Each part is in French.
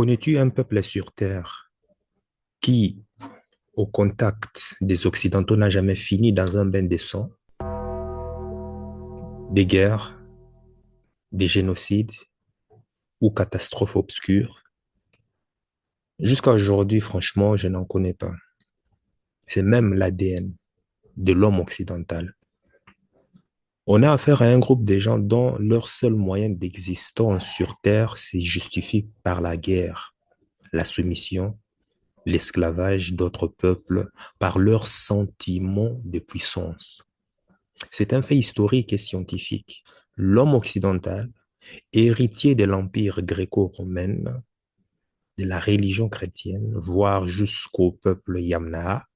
Connais-tu un peuple sur Terre qui, au contact des Occidentaux, n'a jamais fini dans un bain de sang, des guerres, des génocides ou catastrophes obscures? Jusqu'à aujourd'hui, franchement, je n'en connais pas. C'est même l'ADN de l'homme occidental. On a affaire à un groupe de gens dont leur seul moyen d'existence sur Terre se justifie par la guerre, la soumission, l'esclavage d'autres peuples, par leur sentiment de puissance. C'est un fait historique et scientifique. L'homme occidental, héritier de l'empire gréco-romain, de la religion chrétienne, voire jusqu'au peuple Yamna,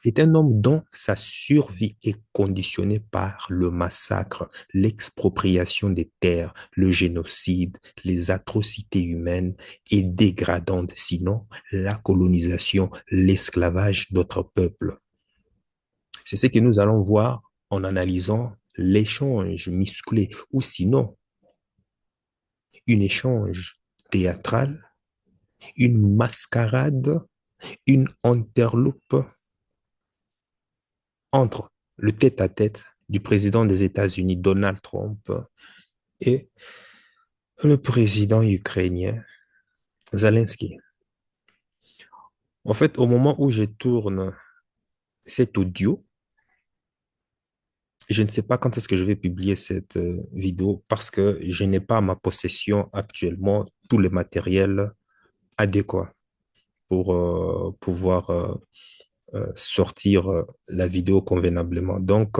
est un homme dont sa survie est conditionnée par le massacre, l'expropriation des terres, le génocide, les atrocités humaines et dégradantes, sinon la colonisation, l'esclavage d'autres peuples. C'est ce que nous allons voir en analysant l'échange musclé ou sinon une échange théâtral, une mascarade, une interloupe entre le tête-à-tête du président des États-Unis, Donald Trump, et le président ukrainien, Zelensky. En fait, au moment où je tourne cet audio, je ne sais pas quand est-ce que je vais publier cette vidéo parce que je n'ai pas à ma possession actuellement tout le matériel adéquat pour pouvoir sortir la vidéo convenablement. Donc,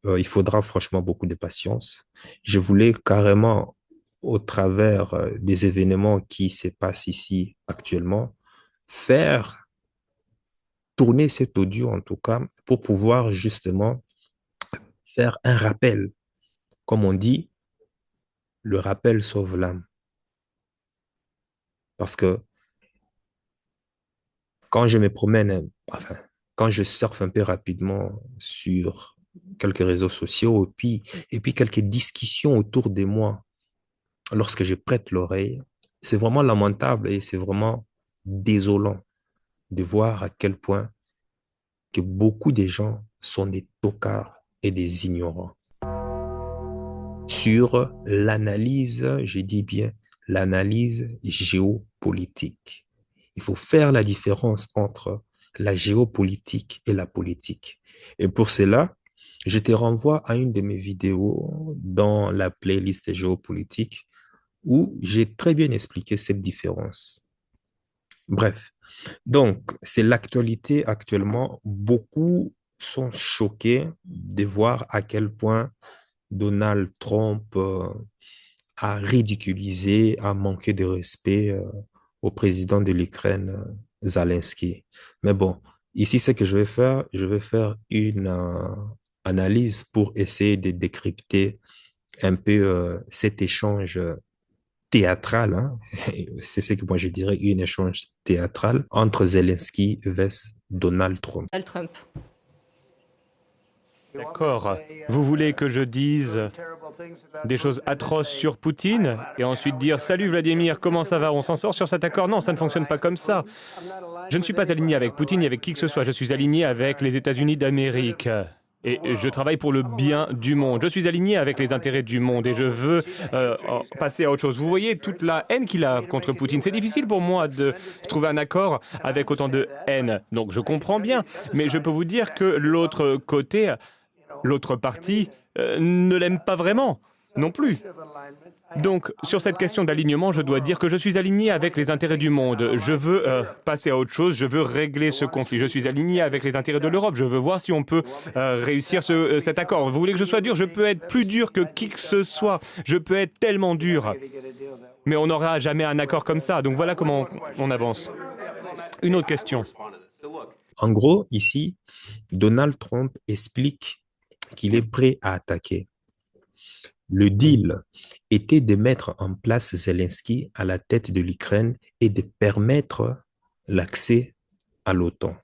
il faudra franchement beaucoup de patience. Je voulais carrément, au travers des événements qui se passent ici actuellement, faire tourner cet audio en tout cas pour pouvoir justement faire un rappel. Comme on dit, le rappel sauve l'âme. Parce que quand je me promène, enfin, quand je surfe un peu rapidement sur quelques réseaux sociaux et puis quelques discussions autour de moi, lorsque je prête l'oreille, c'est vraiment lamentable et c'est vraiment désolant de voir à quel point que beaucoup de gens sont des tocards et des ignorants sur l'analyse, je dis bien l'analyse géopolitique. Il faut faire la différence entre la géopolitique et la politique. Et pour cela, je te renvoie à une de mes vidéos dans la playlist géopolitique où j'ai très bien expliqué cette différence. Bref, donc c'est l'actualité actuellement. Beaucoup sont choqués de voir à quel point Donald Trump a ridiculisé, a manqué de respect au président de l'Ukraine, Zelensky. Mais bon, ici, ce que je vais faire une analyse pour essayer de décrypter un peu cet échange théâtral, hein. C'est ce que moi je dirais, une échange théâtral entre Zelensky versus Donald Trump. Donald Trump. D'accord. Vous voulez que je dise des choses atroces sur Poutine et ensuite dire «Salut Vladimir, comment ça va? On s'en sort sur cet accord?» Non, ça ne fonctionne pas comme ça. Je ne suis pas aligné avec Poutine ni avec qui que ce soit. Je suis aligné avec les États-Unis d'Amérique. Et je travaille pour le bien du monde. Je suis aligné avec les intérêts du monde et je veux passer à autre chose. Vous voyez toute la haine qu'il a contre Poutine. C'est difficile pour moi de trouver un accord avec autant de haine. Donc je comprends bien. Mais je peux vous dire que l'autre côté, l'autre partie, ne l'aime pas vraiment non plus. Donc, sur cette question d'alignement, je dois dire que je suis aligné avec les intérêts du monde. Je veux passer à autre chose, je veux régler ce conflit. Je suis aligné avec les intérêts de l'Europe. Je veux voir si on peut réussir cet accord. Vous voulez que je sois dur? Je peux être plus dur que qui que ce soit. Je peux être tellement dur. Mais on n'aura jamais un accord comme ça. Donc voilà comment on avance. Une autre question. En gros, ici, Donald Trump explique qu'il est prêt à attaquer. Le deal était de mettre en place Zelensky à la tête de l'Ukraine et de permettre l'accès à l'OTAN.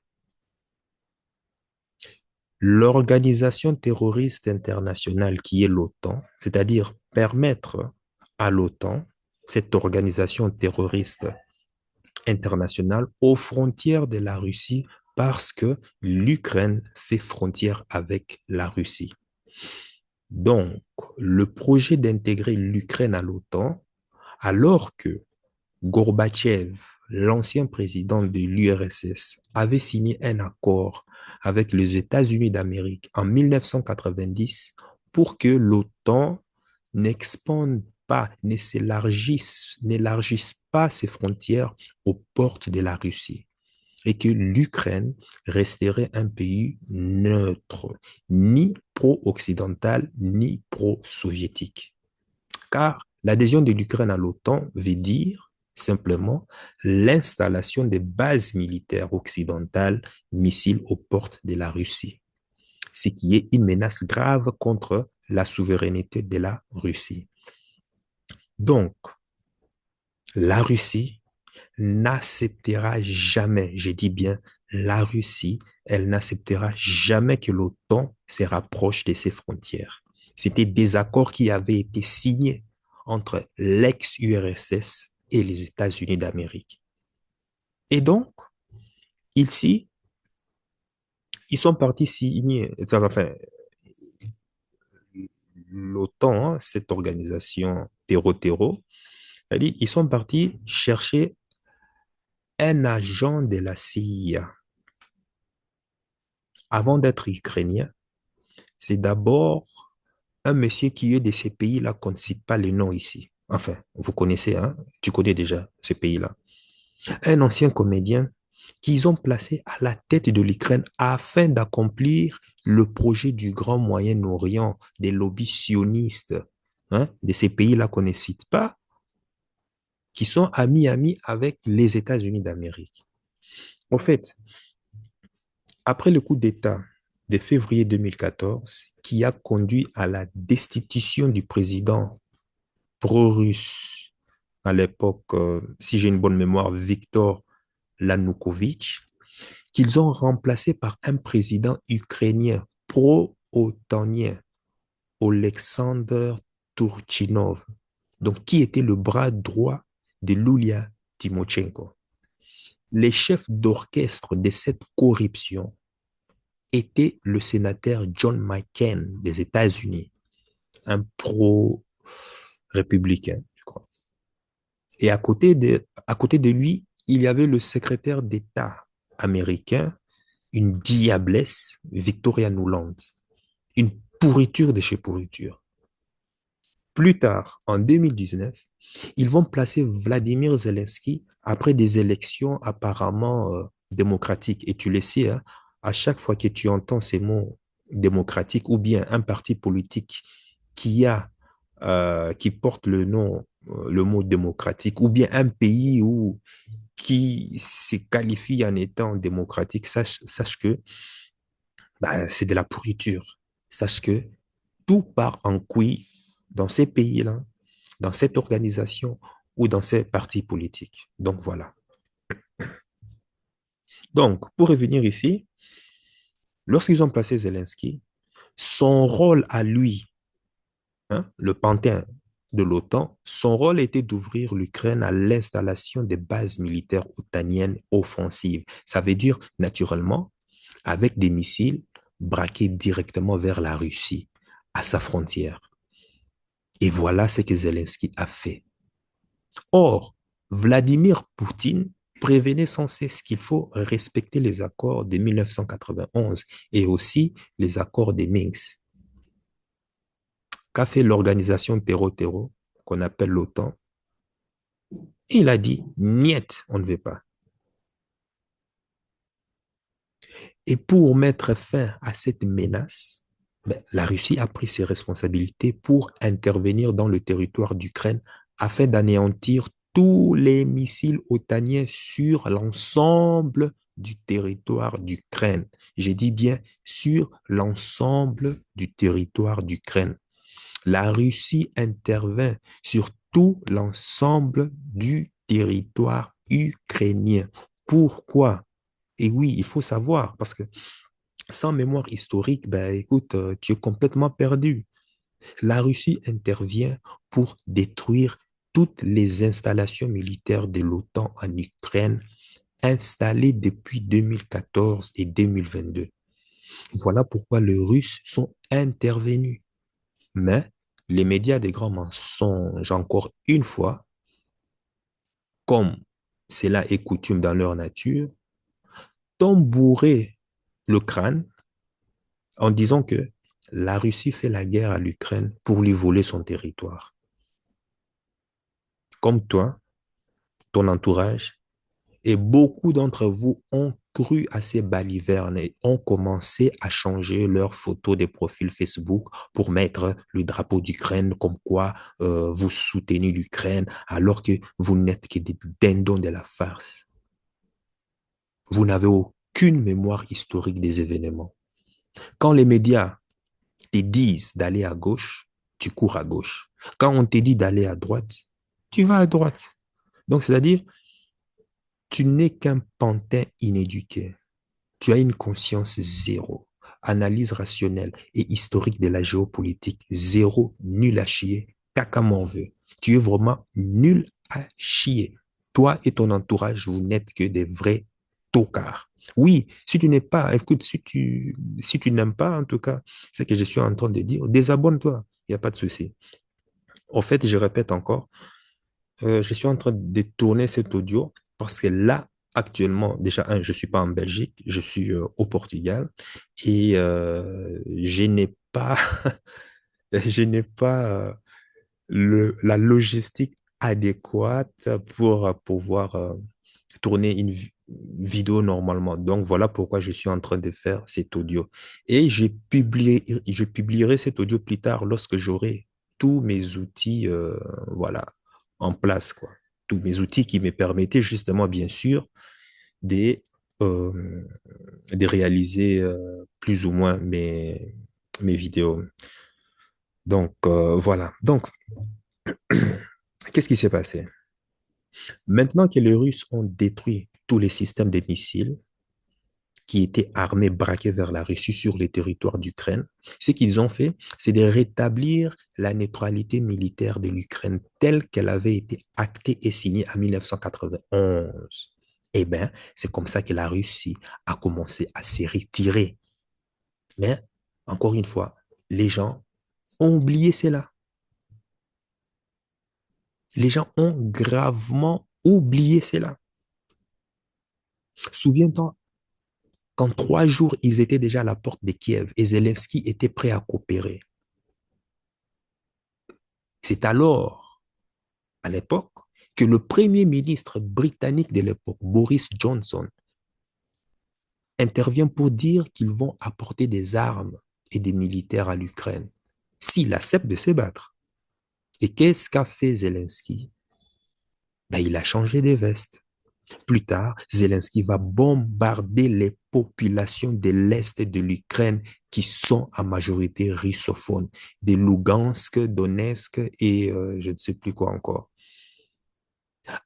L'organisation terroriste internationale qui est l'OTAN, c'est-à-dire permettre à l'OTAN cette organisation terroriste internationale aux frontières de la Russie parce que l'Ukraine fait frontière avec la Russie. Donc, le projet d'intégrer l'Ukraine à l'OTAN, alors que Gorbatchev, l'ancien président de l'URSS, avait signé un accord avec les États-Unis d'Amérique en 1990 pour que l'OTAN n'expande pas, n'élargisse pas ses frontières aux portes de la Russie et que l'Ukraine resterait un pays neutre, ni pro-occidental, ni pro-soviétique. Car l'adhésion de l'Ukraine à l'OTAN veut dire simplement l'installation des bases militaires occidentales missiles aux portes de la Russie, ce qui est une menace grave contre la souveraineté de la Russie. Donc, la Russie n'acceptera jamais, je dis bien la Russie, elle n'acceptera jamais que l'OTAN se rapproche de ses frontières. C'était des accords qui avaient été signés entre l'ex-URSS et les États-Unis d'Amérique. Et donc, ici, ils sont partis signer, enfin, l'OTAN, hein, cette organisation terreau-terreau, ils sont partis chercher un agent de la CIA. Avant d'être ukrainien, c'est d'abord un monsieur qui est de ces pays-là qu'on ne cite pas le nom ici. Enfin, vous connaissez, hein? Tu connais déjà ces pays-là. Un ancien comédien qu'ils ont placé à la tête de l'Ukraine afin d'accomplir le projet du Grand Moyen-Orient, des lobbies sionistes, hein, de ces pays-là qu'on ne cite pas, qui sont amis avec les États-Unis d'Amérique. En fait, après le coup d'État de février 2014, qui a conduit à la destitution du président pro-russe à l'époque, si j'ai une bonne mémoire, Viktor Yanukovych, qu'ils ont remplacé par un président ukrainien pro-otanien, Oleksandr Turchinov, donc qui était le bras droit de Yulia Tymoshenko. Les chefs d'orchestre de cette corruption était le sénateur John McCain des États-Unis, un pro-républicain, je crois. Et à côté de lui, il y avait le secrétaire d'État américain, une diablesse, Victoria Nuland, une pourriture de chez pourriture. Plus tard, en 2019, ils vont placer Vladimir Zelensky après des élections apparemment démocratiques. Et tu le sais, hein, à chaque fois que tu entends ces mots démocratiques ou bien un parti politique qui porte le nom, le mot démocratique, ou bien un pays qui se qualifie en étant démocratique, sache que bah, c'est de la pourriture. Sache que tout part en couille dans ces pays-là, dans cette organisation ou dans ces partis politiques. Donc voilà. Donc, pour revenir ici, lorsqu'ils ont placé Zelensky, son rôle à lui, hein, le pantin de l'OTAN, son rôle était d'ouvrir l'Ukraine à l'installation des bases militaires otaniennes offensives. Ça veut dire, naturellement, avec des missiles braqués directement vers la Russie, à sa frontière. Et voilà ce que Zelensky a fait. Or, Vladimir Poutine prévenait sans cesse qu'il faut respecter les accords de 1991 et aussi les accords de Minsk. Qu'a fait l'organisation terreau-terreau, qu'on appelle l'OTAN? Il a dit, niet, on ne veut pas. Et pour mettre fin à cette menace, la Russie a pris ses responsabilités pour intervenir dans le territoire d'Ukraine afin d'anéantir tous les missiles otaniens sur l'ensemble du territoire d'Ukraine. J'ai dit bien sur l'ensemble du territoire d'Ukraine. La Russie intervient sur tout l'ensemble du territoire ukrainien. Pourquoi? Et oui, il faut savoir, parce que sans mémoire historique, ben écoute, tu es complètement perdu. La Russie intervient pour détruire toutes les installations militaires de l'OTAN en Ukraine installées depuis 2014 et 2022. Voilà pourquoi les Russes sont intervenus. Mais les médias des grands mensonges, encore une fois, comme cela est coutume dans leur nature, t'ont bourré le crâne en disant que la Russie fait la guerre à l'Ukraine pour lui voler son territoire. Comme toi, ton entourage, et beaucoup d'entre vous ont cru à ces balivernes et ont commencé à changer leurs photos des profils Facebook pour mettre le drapeau d'Ukraine, comme quoi vous soutenez l'Ukraine, alors que vous n'êtes que des dindons de la farce. Vous n'avez aucune mémoire historique des événements. Quand les médias te disent d'aller à gauche, tu cours à gauche. Quand on te dit d'aller à droite, tu vas à droite. Donc, c'est-à-dire, tu n'es qu'un pantin inéduqué. Tu as une conscience zéro. Analyse rationnelle et historique de la géopolitique, zéro, nul à chier, caca m'en veut. Tu es vraiment nul à chier. Toi et ton entourage, vous n'êtes que des vrais tocards. Oui, si tu n'es pas, écoute, si tu n'aimes pas, en tout cas, ce que je suis en train de dire, désabonne-toi, il n'y a pas de souci. En fait, je répète encore, je suis en train de tourner cet audio parce que là, actuellement, déjà, je ne suis pas en Belgique, je suis au Portugal et je n'ai pas, je n'ai pas la logistique adéquate pour pouvoir tourner une vidéo normalement. Donc, voilà pourquoi je suis en train de faire cet audio. Et je publierai cet audio plus tard lorsque j'aurai tous mes outils, voilà, en place, quoi. Tous mes outils qui me permettaient justement, bien sûr, de, euh, de réaliser plus ou moins mes vidéos. Donc, voilà. Donc, qu'est-ce qui s'est passé? Maintenant que les Russes ont détruit tous les systèmes de missiles qui étaient armés, braqués vers la Russie sur les territoires d'Ukraine, ce qu'ils ont fait, c'est de rétablir la neutralité militaire de l'Ukraine telle qu'elle avait été actée et signée en 1991. Eh bien, c'est comme ça que la Russie a commencé à se retirer. Mais, encore une fois, les gens ont oublié cela. Les gens ont gravement oublié cela. Souviens-toi, qu'en 3 jours, ils étaient déjà à la porte de Kiev et Zelensky était prêt à coopérer. C'est alors, à l'époque, que le premier ministre britannique de l'époque, Boris Johnson, intervient pour dire qu'ils vont apporter des armes et des militaires à l'Ukraine s'il accepte de se battre. Et qu'est-ce qu'a fait Zelensky? Ben, il a changé des vestes. Plus tard, Zelensky va bombarder les populations de l'Est de l'Ukraine qui sont en majorité russophones, de Lugansk, Donetsk et je ne sais plus quoi encore.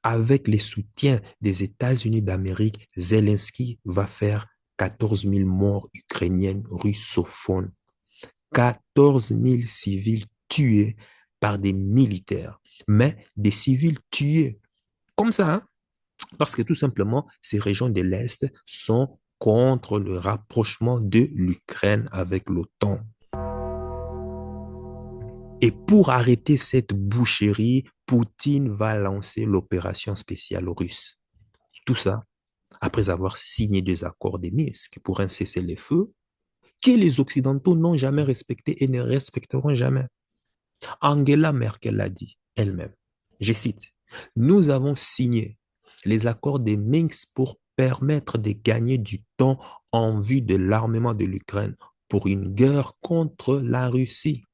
Avec les soutiens des États-Unis d'Amérique, Zelensky va faire 14 000 morts ukrainiennes russophones, 14 000 civils tués par des militaires, mais des civils tués comme ça, hein? Parce que tout simplement, ces régions de l'Est sont contre le rapprochement de l'Ukraine avec l'OTAN. Et pour arrêter cette boucherie, Poutine va lancer l'opération spéciale russe. Tout ça après avoir signé des accords de Minsk pour un cessez-le-feu que les Occidentaux n'ont jamais respecté et ne respecteront jamais. Angela Merkel l'a dit elle-même. Je cite, « Nous avons signé les accords de Minsk pour permettre de gagner du temps en vue de l'armement de l'Ukraine pour une guerre contre la Russie. »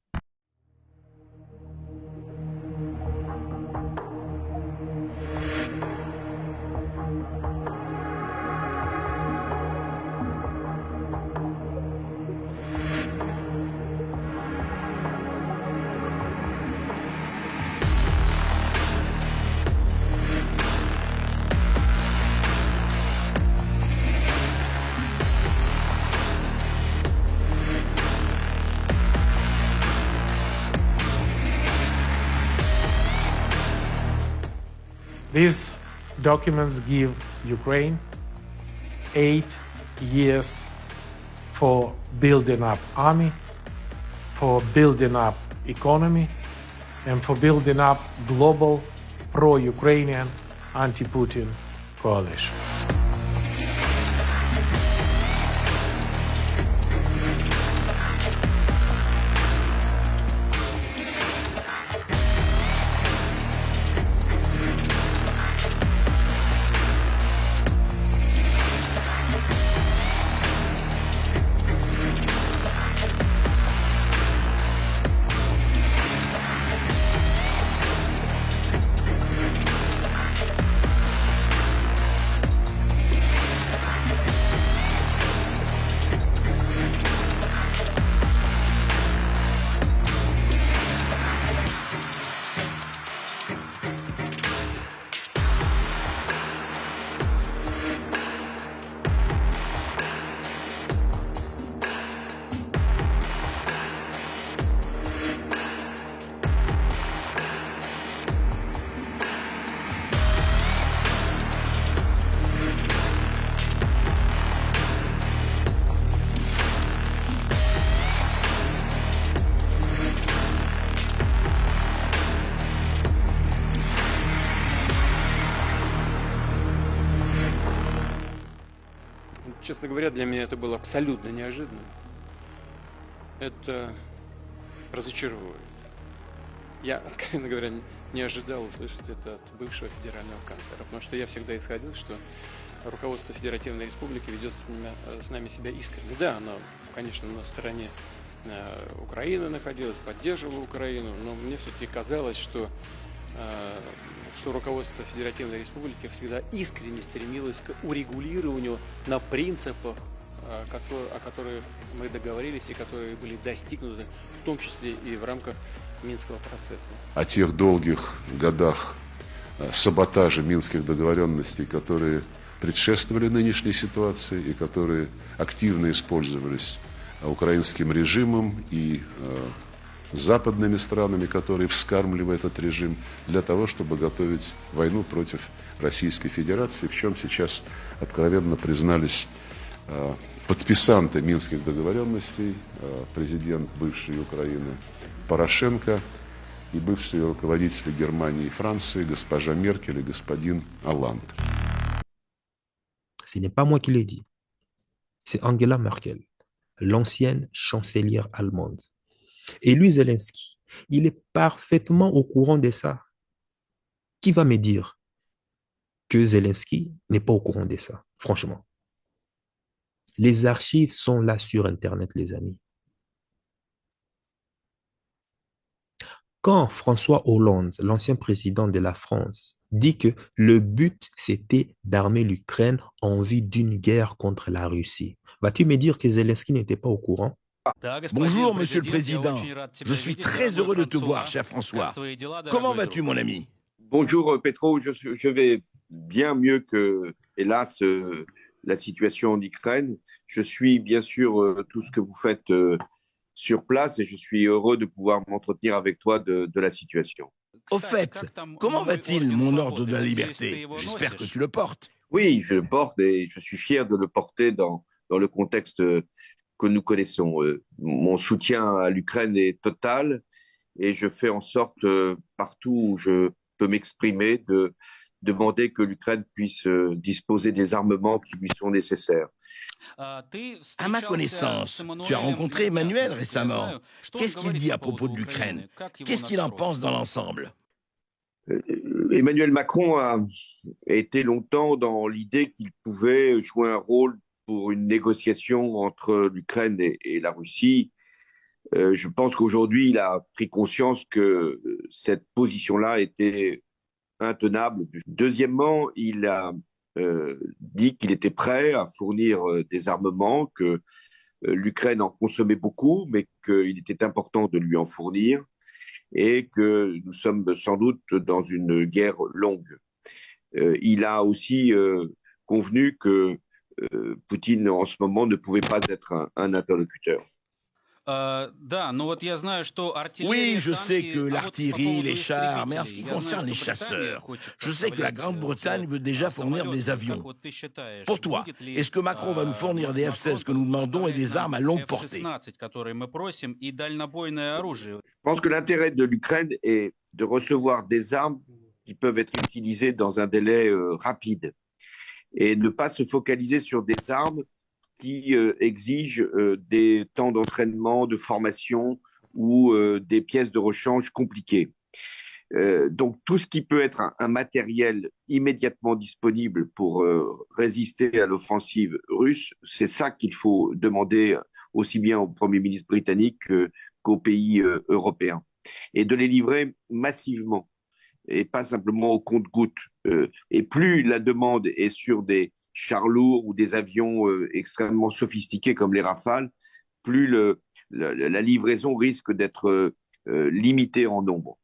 These documents give Ukraine 8 years for building up army, for building up economy, and for building up global pro-Ukrainian, anti-Putin coalition. Честно говоря, для меня это было абсолютно неожиданно. Это разочаровывает. Я, откровенно говоря, не ожидал услышать это от бывшего федерального канцлера, потому что я всегда исходил, что руководство Федеративной Республики ведет с нами себя искренне. Да, оно, конечно, на стороне Украины находилось, поддерживало Украину, но мне все-таки казалось, что руководство Федеративной Республики всегда искренне стремилось к урегулированию на принципах, о которых мы договорились и которые были достигнуты, в том числе и в рамках Минского процесса. О тех долгих годах саботажа минских договоренностей, которые предшествовали нынешней ситуации и которые активно использовались украинским режимом и западными странами, которые вскармливали этот режим для того, чтобы готовить войну против Российской Федерации, в чем сейчас откровенно признались подписанты Минских договоренностей, президент бывшей Украины Порошенко и бывшие руководители Германии и Франции, госпожа Меркель и господин Олланд. Ce n'est pas moi qui l'ai dit, c'est Angela Merkel, l'ancienne chancelière allemande. Et lui, Zelensky, il est parfaitement au courant de ça. Qui va me dire que Zelensky n'est pas au courant de ça, franchement? Les archives sont là sur Internet, les amis. Quand François Hollande, l'ancien président de la France, dit que le but, c'était d'armer l'Ukraine en vue d'une guerre contre la Russie, vas-tu me dire que Zelensky n'était pas au courant? Bonjour, Monsieur le Président. Je suis très heureux de te voir, cher François. Comment vas-tu, mon ami? Bonjour, Petro. Je vais bien mieux que, hélas, la situation en Ukraine. Je suis bien sûr tout ce que vous faites sur place et je suis heureux de pouvoir m'entretenir avec toi de la situation. Au fait, comment va-t-il, mon ordre de la liberté? J'espère que tu le portes. Oui, je le porte et je suis fier de le porter dans le contexte que nous connaissons. Mon soutien à l'Ukraine est total et je fais en sorte, partout où je peux m'exprimer, de demander que l'Ukraine puisse disposer des armements qui lui sont nécessaires. À ma connaissance, tu as rencontré Emmanuel récemment. Qu'est-ce qu'il dit à propos de l'Ukraine? Qu'est-ce qu'il en pense dans l'ensemble? Emmanuel Macron a été longtemps dans l'idée qu'il pouvait jouer un rôle pour une négociation entre l'Ukraine et la Russie. Je pense qu'aujourd'hui, il a pris conscience que cette position-là était intenable. Deuxièmement, il a dit qu'il était prêt à fournir des armements, que l'Ukraine en consommait beaucoup, mais qu'il était important de lui en fournir et que nous sommes sans doute dans une guerre longue. Il a aussi convenu que Poutine, en ce moment, ne pouvait pas être un interlocuteur. Oui, je sais que l'artillerie, les chars, mais en ce qui concerne les chasseurs, je sais que la Grande-Bretagne veut déjà fournir des avions. Pour toi, est-ce que Macron va nous fournir des F-16 que nous demandons et des armes à longue portée? Je pense que l'intérêt de l'Ukraine est de recevoir des armes qui peuvent être utilisées dans un délai rapide et ne pas se focaliser sur des armes qui exigent des temps d'entraînement, de formation ou des pièces de rechange compliquées. Donc tout ce qui peut être un matériel immédiatement disponible pour résister à l'offensive russe, c'est ça qu'il faut demander aussi bien au Premier ministre britannique qu'aux pays européens. Et de les livrer massivement et pas simplement au compte-gouttes. Et plus la demande est sur des chars lourds ou des avions extrêmement sophistiqués comme les Rafales, plus la livraison risque d'être limitée en nombre.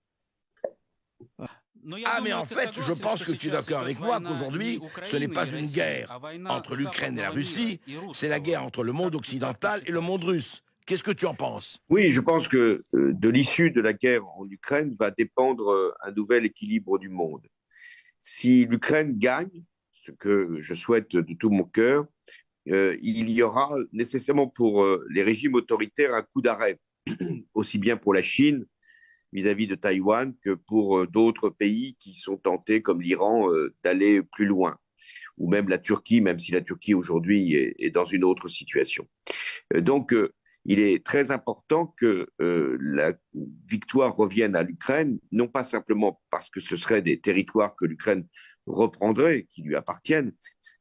Ah, mais en fait, je pense que tu es d'accord avec moi qu'aujourd'hui, ce n'est pas une guerre entre l'Ukraine et la Russie, c'est la guerre entre le monde occidental et le monde russe. Qu'est-ce que tu en penses? Oui, je pense que de l'issue de la guerre en Ukraine va dépendre un nouvel équilibre du monde. Si l'Ukraine gagne, ce que je souhaite de tout mon cœur, il y aura nécessairement pour les régimes autoritaires un coup d'arrêt, aussi bien pour la Chine vis-à-vis de Taïwan que pour d'autres pays qui sont tentés, comme l'Iran, d'aller plus loin, ou même la Turquie, même si la Turquie aujourd'hui est dans une autre situation. Donc, il est très important que la victoire revienne à l'Ukraine, non pas simplement parce que ce seraient des territoires que l'Ukraine reprendrait, qui lui appartiennent.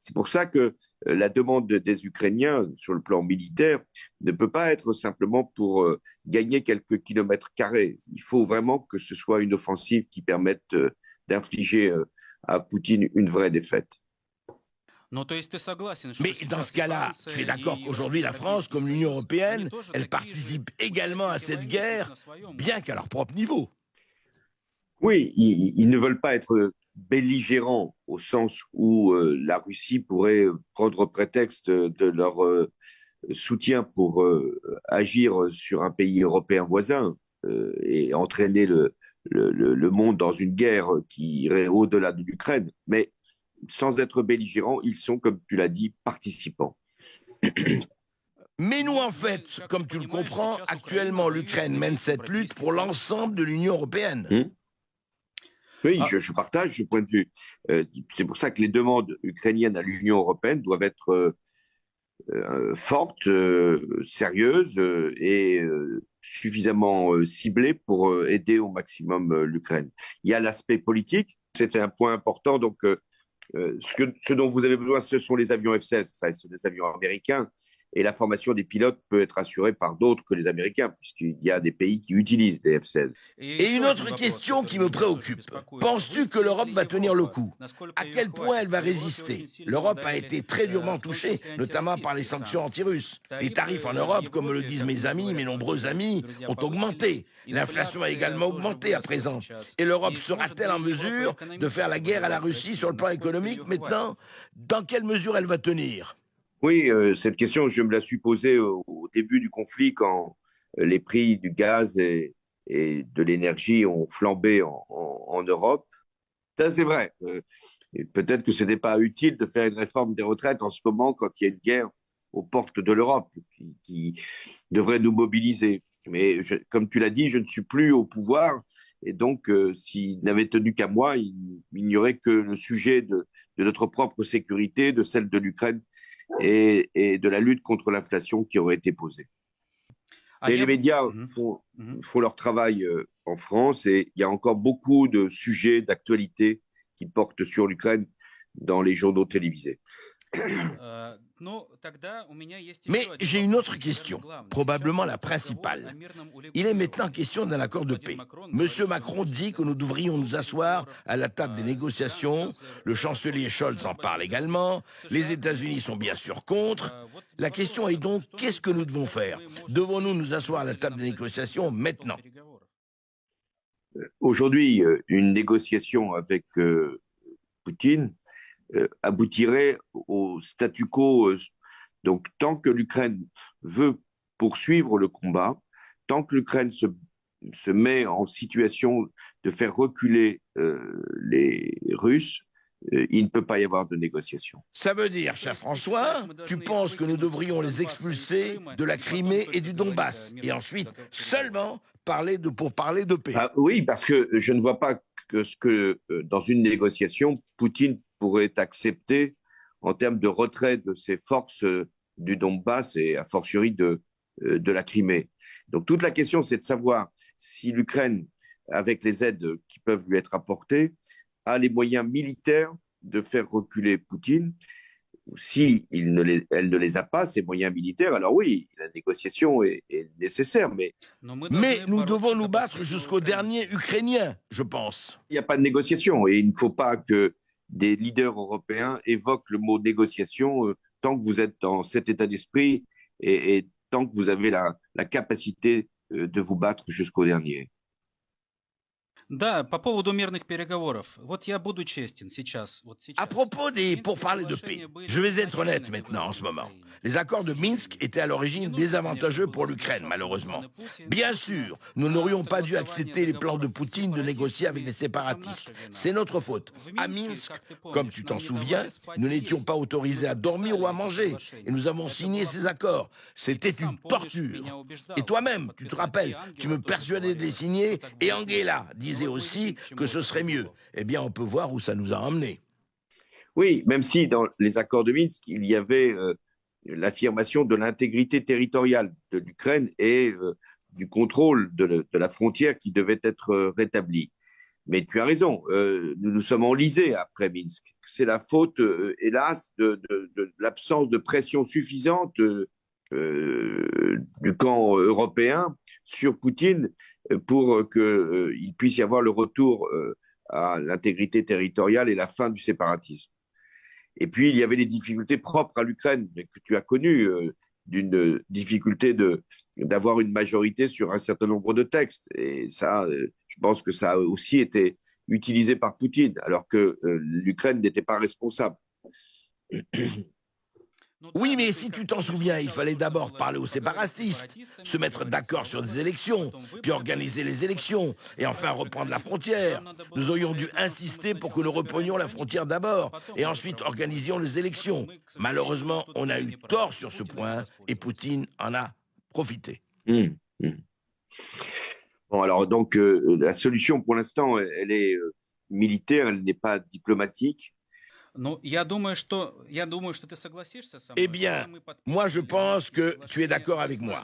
C'est pour ça que la demande des Ukrainiens sur le plan militaire ne peut pas être simplement pour gagner quelques kilomètres carrés. Il faut vraiment que ce soit une offensive qui permette d'infliger à Poutine une vraie défaite. Mais dans ce cas-là, tu es d'accord qu'aujourd'hui la France, comme l'Union européenne, elle participe également à cette guerre, bien qu'à leur propre niveau? Oui, ils ne veulent pas être belligérants au sens où la Russie pourrait prendre prétexte de leur soutien pour agir sur un pays européen voisin et entraîner le monde dans une guerre qui irait au-delà de l'Ukraine. Mais sans être belligérants, ils sont, comme tu l'as dit, participants. Mais nous, en fait, comme tu le comprends, actuellement, l'Ukraine mène cette lutte pour l'ensemble de l'Union européenne. Oui, je partage ce point de vue. C'est pour ça que les demandes ukrainiennes à l'Union européenne doivent être fortes, sérieuses et suffisamment ciblées pour aider au maximum l'Ukraine. Il y a l'aspect politique, c'est un point important. Donc, ce dont vous avez besoin, ce sont les avions F-16, ce sont des avions américains. Et la formation des pilotes peut être assurée par d'autres que les Américains, puisqu'il y a des pays qui utilisent des F-16. Et une autre question qui me préoccupe. Penses-tu que l'Europe va tenir le coup? À quel point elle va résister? L'Europe a été très durement touchée, notamment par les sanctions anti-russes. Les tarifs en Europe, comme le disent mes amis, mes nombreux amis, ont augmenté. L'inflation a également augmenté à présent. Et l'Europe sera-t-elle en mesure de faire la guerre à la Russie sur le plan économique maintenant? Dans quelle mesure elle va tenir? Oui, cette question, je me la suis posée au début du conflit quand les prix du gaz et de l'énergie ont flambé en Europe. Ça, c'est vrai. Peut-être que ce n'est pas utile de faire une réforme des retraites en ce moment quand il y a une guerre aux portes de l'Europe qui devrait nous mobiliser. Mais comme tu l'as dit, je ne suis plus au pouvoir et donc s'il n'avait tenu qu'à moi, il n'y aurait que le sujet de notre propre sécurité, de celle de l'Ukraine et de la lutte contre l'inflation qui aurait été posée. Et les médias font leur travail en France et il y a encore beaucoup de sujets d'actualité qui portent sur l'Ukraine dans les journaux télévisés. Mais j'ai une autre question, probablement la principale. Il est maintenant question d'un accord de paix. Monsieur Macron dit que nous devrions nous asseoir à la table des négociations. Le chancelier Scholz en parle également. Les États-Unis sont bien sûr contre. La question est donc, qu'est-ce que nous devons faire? Devons-nous nous asseoir à la table des négociations maintenant? Aujourd'hui, une négociation avec Poutine aboutirait au statu quo. Donc, tant que l'Ukraine veut poursuivre le combat. Tant que l'Ukraine se met en situation de faire reculer les Russes, il ne peut pas y avoir de négociation. Ça veut dire, cher François, tu penses que nous devrions les expulser de la Crimée et du Donbass, et ensuite seulement pour parler de paix. Ah, oui, parce que je ne vois pas dans une négociation, Poutine pourrait accepter en termes de retrait de ses forces du Donbass et a fortiori de la Crimée. Donc toute la question, c'est de savoir si l'Ukraine, avec les aides qui peuvent lui être apportées, a les moyens militaires de faire reculer Poutine. Si elle ne les a pas, ces moyens militaires, alors oui, la négociation est nécessaire. Mais nous devons nous battre jusqu'au dernier Ukrainien, je pense. Il n'y a pas de négociation et il ne faut pas que des leaders européens évoquent le mot négociation tant que vous êtes dans cet état d'esprit et tant que vous avez la capacité de vous battre jusqu'au dernier. Да, по поводу мирных переговоров. Вот я буду честен сейчас. À propos des pourparlers de paix, je vais être honnête maintenant en ce moment. Les accords de Minsk étaient à l'origine désavantageux pour l'Ukraine, malheureusement. Bien sûr, nous n'aurions pas dû accepter les plans de Poutine de négocier avec les séparatistes. C'est notre faute. À Minsk, comme tu t'en souviens, nous n'étions pas autorisés à dormir ou à manger. Et nous avons signé ces accords. C'était une torture. Et toi-même, tu te rappelles, tu me persuadais de les signer et Angela disait aussi que ce serait mieux. Eh bien, on peut voir où ça nous a emmenés. Oui, même si dans les accords de Minsk, il y avait l'affirmation de l'intégrité territoriale de l'Ukraine et du contrôle de la frontière qui devait être rétabli. Mais tu as raison, nous nous sommes enlisés après Minsk. C'est la faute, hélas, de l'absence de pression suffisante du camp européen sur Poutine pour qu'il puisse y avoir le retour à l'intégrité territoriale et la fin du séparatisme. Et puis, il y avait les difficultés propres à l'Ukraine que tu as connues, d'une difficulté d'avoir une majorité sur un certain nombre de textes. Et ça, je pense que ça a aussi été utilisé par Poutine, alors que l'Ukraine n'était pas responsable. Oui, mais si tu t'en souviens, il fallait d'abord parler aux séparatistes, se mettre d'accord sur des élections, puis organiser les élections, et enfin reprendre la frontière. Nous aurions dû insister pour que nous reprenions la frontière d'abord, et ensuite organisions les élections. Malheureusement, on a eu tort sur ce point, et Poutine en a profité. Bon, alors donc, la solution pour l'instant, elle est militaire, elle n'est pas diplomatique. Eh bien, moi je pense que tu es d'accord avec moi.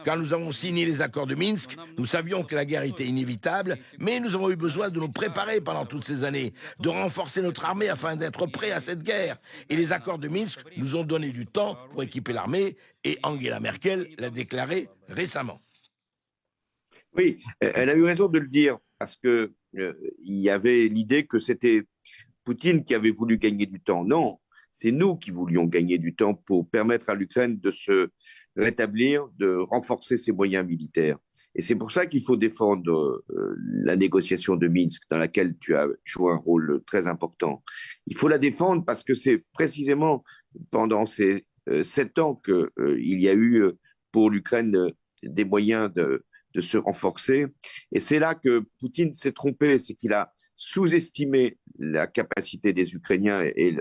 Quand nous avons signé les accords de Minsk, nous savions que la guerre était inévitable, mais nous avons eu besoin de nous préparer pendant toutes ces années, de renforcer notre armée afin d'être prêts à cette guerre. Et les accords de Minsk nous ont donné du temps pour équiper l'armée, et Angela Merkel l'a déclaré récemment. Oui, elle a eu raison de le dire, parce que il y avait l'idée que c'était Poutine qui avait voulu gagner du temps. Non, c'est nous qui voulions gagner du temps pour permettre à l'Ukraine de se rétablir, de renforcer ses moyens militaires. Et c'est pour ça qu'il faut défendre la négociation de Minsk, dans laquelle tu as joué un rôle très important. Il faut la défendre parce que c'est précisément pendant ces 7 ans qu'il y a eu pour l'Ukraine des moyens de se renforcer. Et c'est là que Poutine s'est trompé, c'est qu'il a sous-estimé la capacité des Ukrainiens et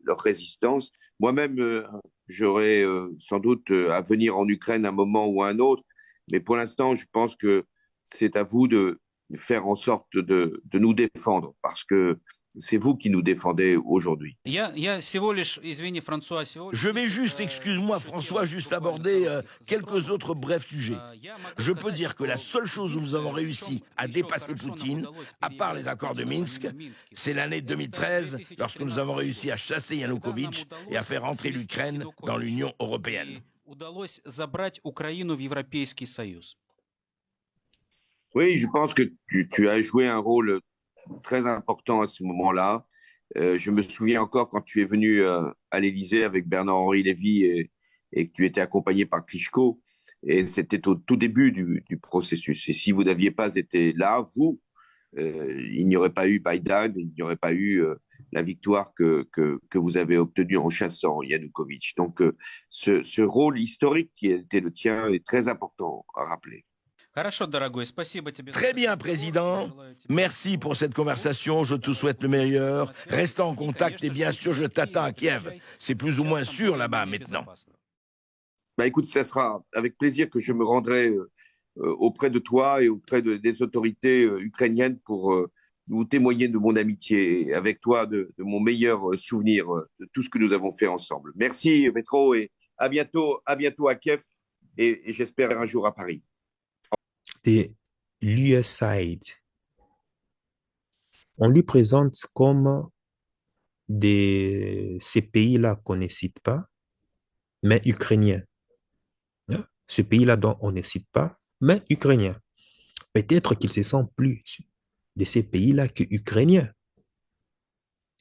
leur résistance. Moi-même, j'aurais sans doute à venir en Ukraine un moment ou un autre, mais pour l'instant, je pense que c'est à vous de faire en sorte de nous défendre, parce que c'est vous qui nous défendez aujourd'hui. Je vais juste, excuse-moi François, juste aborder quelques autres brefs sujets. Je peux dire que la seule chose où nous avons réussi à dépasser Poutine, à part les accords de Minsk, c'est l'année 2013, lorsque nous avons réussi à chasser Yanukovych et à faire entrer l'Ukraine dans l'Union européenne. Oui, je pense que tu as joué un rôle très important à ce moment-là. Je me souviens encore quand tu es venu à l'Élysée avec Bernard-Henri Lévy et que tu étais accompagné par Klitschko. Et c'était au tout début du processus. Et si vous n'aviez pas été là, il n'y aurait pas eu Biden, il n'y aurait pas eu la victoire que vous avez obtenue en chassant Yanukovych. Donc, ce rôle historique qui a été le tien est très important à rappeler. Très bien, Président. Merci pour cette conversation. Je te souhaite le meilleur. Reste en contact et bien sûr, je t'attends à Kiev. C'est plus ou moins sûr là-bas maintenant. Bah, écoute, ça sera avec plaisir que je me rendrai auprès de toi et auprès des autorités ukrainiennes pour vous témoigner de mon amitié et avec toi de mon meilleur souvenir de tout ce que nous avons fait ensemble. Merci, Petro, et à bientôt à Kiev et j'espère un jour à Paris. Et l'USAID, on lui présente comme ces pays-là qu'on ne cite pas, mais ukrainiens. Hein? Ce pays-là dont on ne cite pas, mais ukrainiens. Peut-être qu'il se sent plus de ces pays-là que ukrainiens.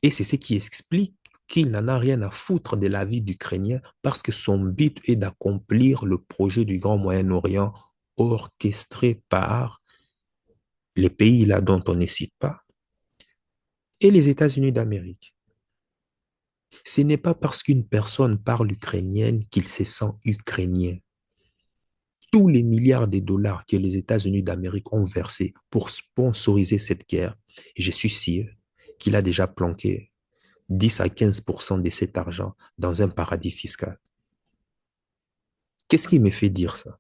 Et c'est ce qui explique qu'il n'en a rien à foutre de la vie d'Ukrainien parce que son but est d'accomplir le projet du Grand Moyen-Orient orchestré par les pays là dont on ne cite pas et les États-Unis d'Amérique. Ce n'est pas parce qu'une personne parle ukrainienne qu'il se sent ukrainien. Tous les milliards de dollars que les États-Unis d'Amérique ont versés pour sponsoriser cette guerre, je suis sûr qu'il a déjà planqué 10 à 15% de cet argent dans un paradis fiscal. Qu'est-ce qui me fait dire ça?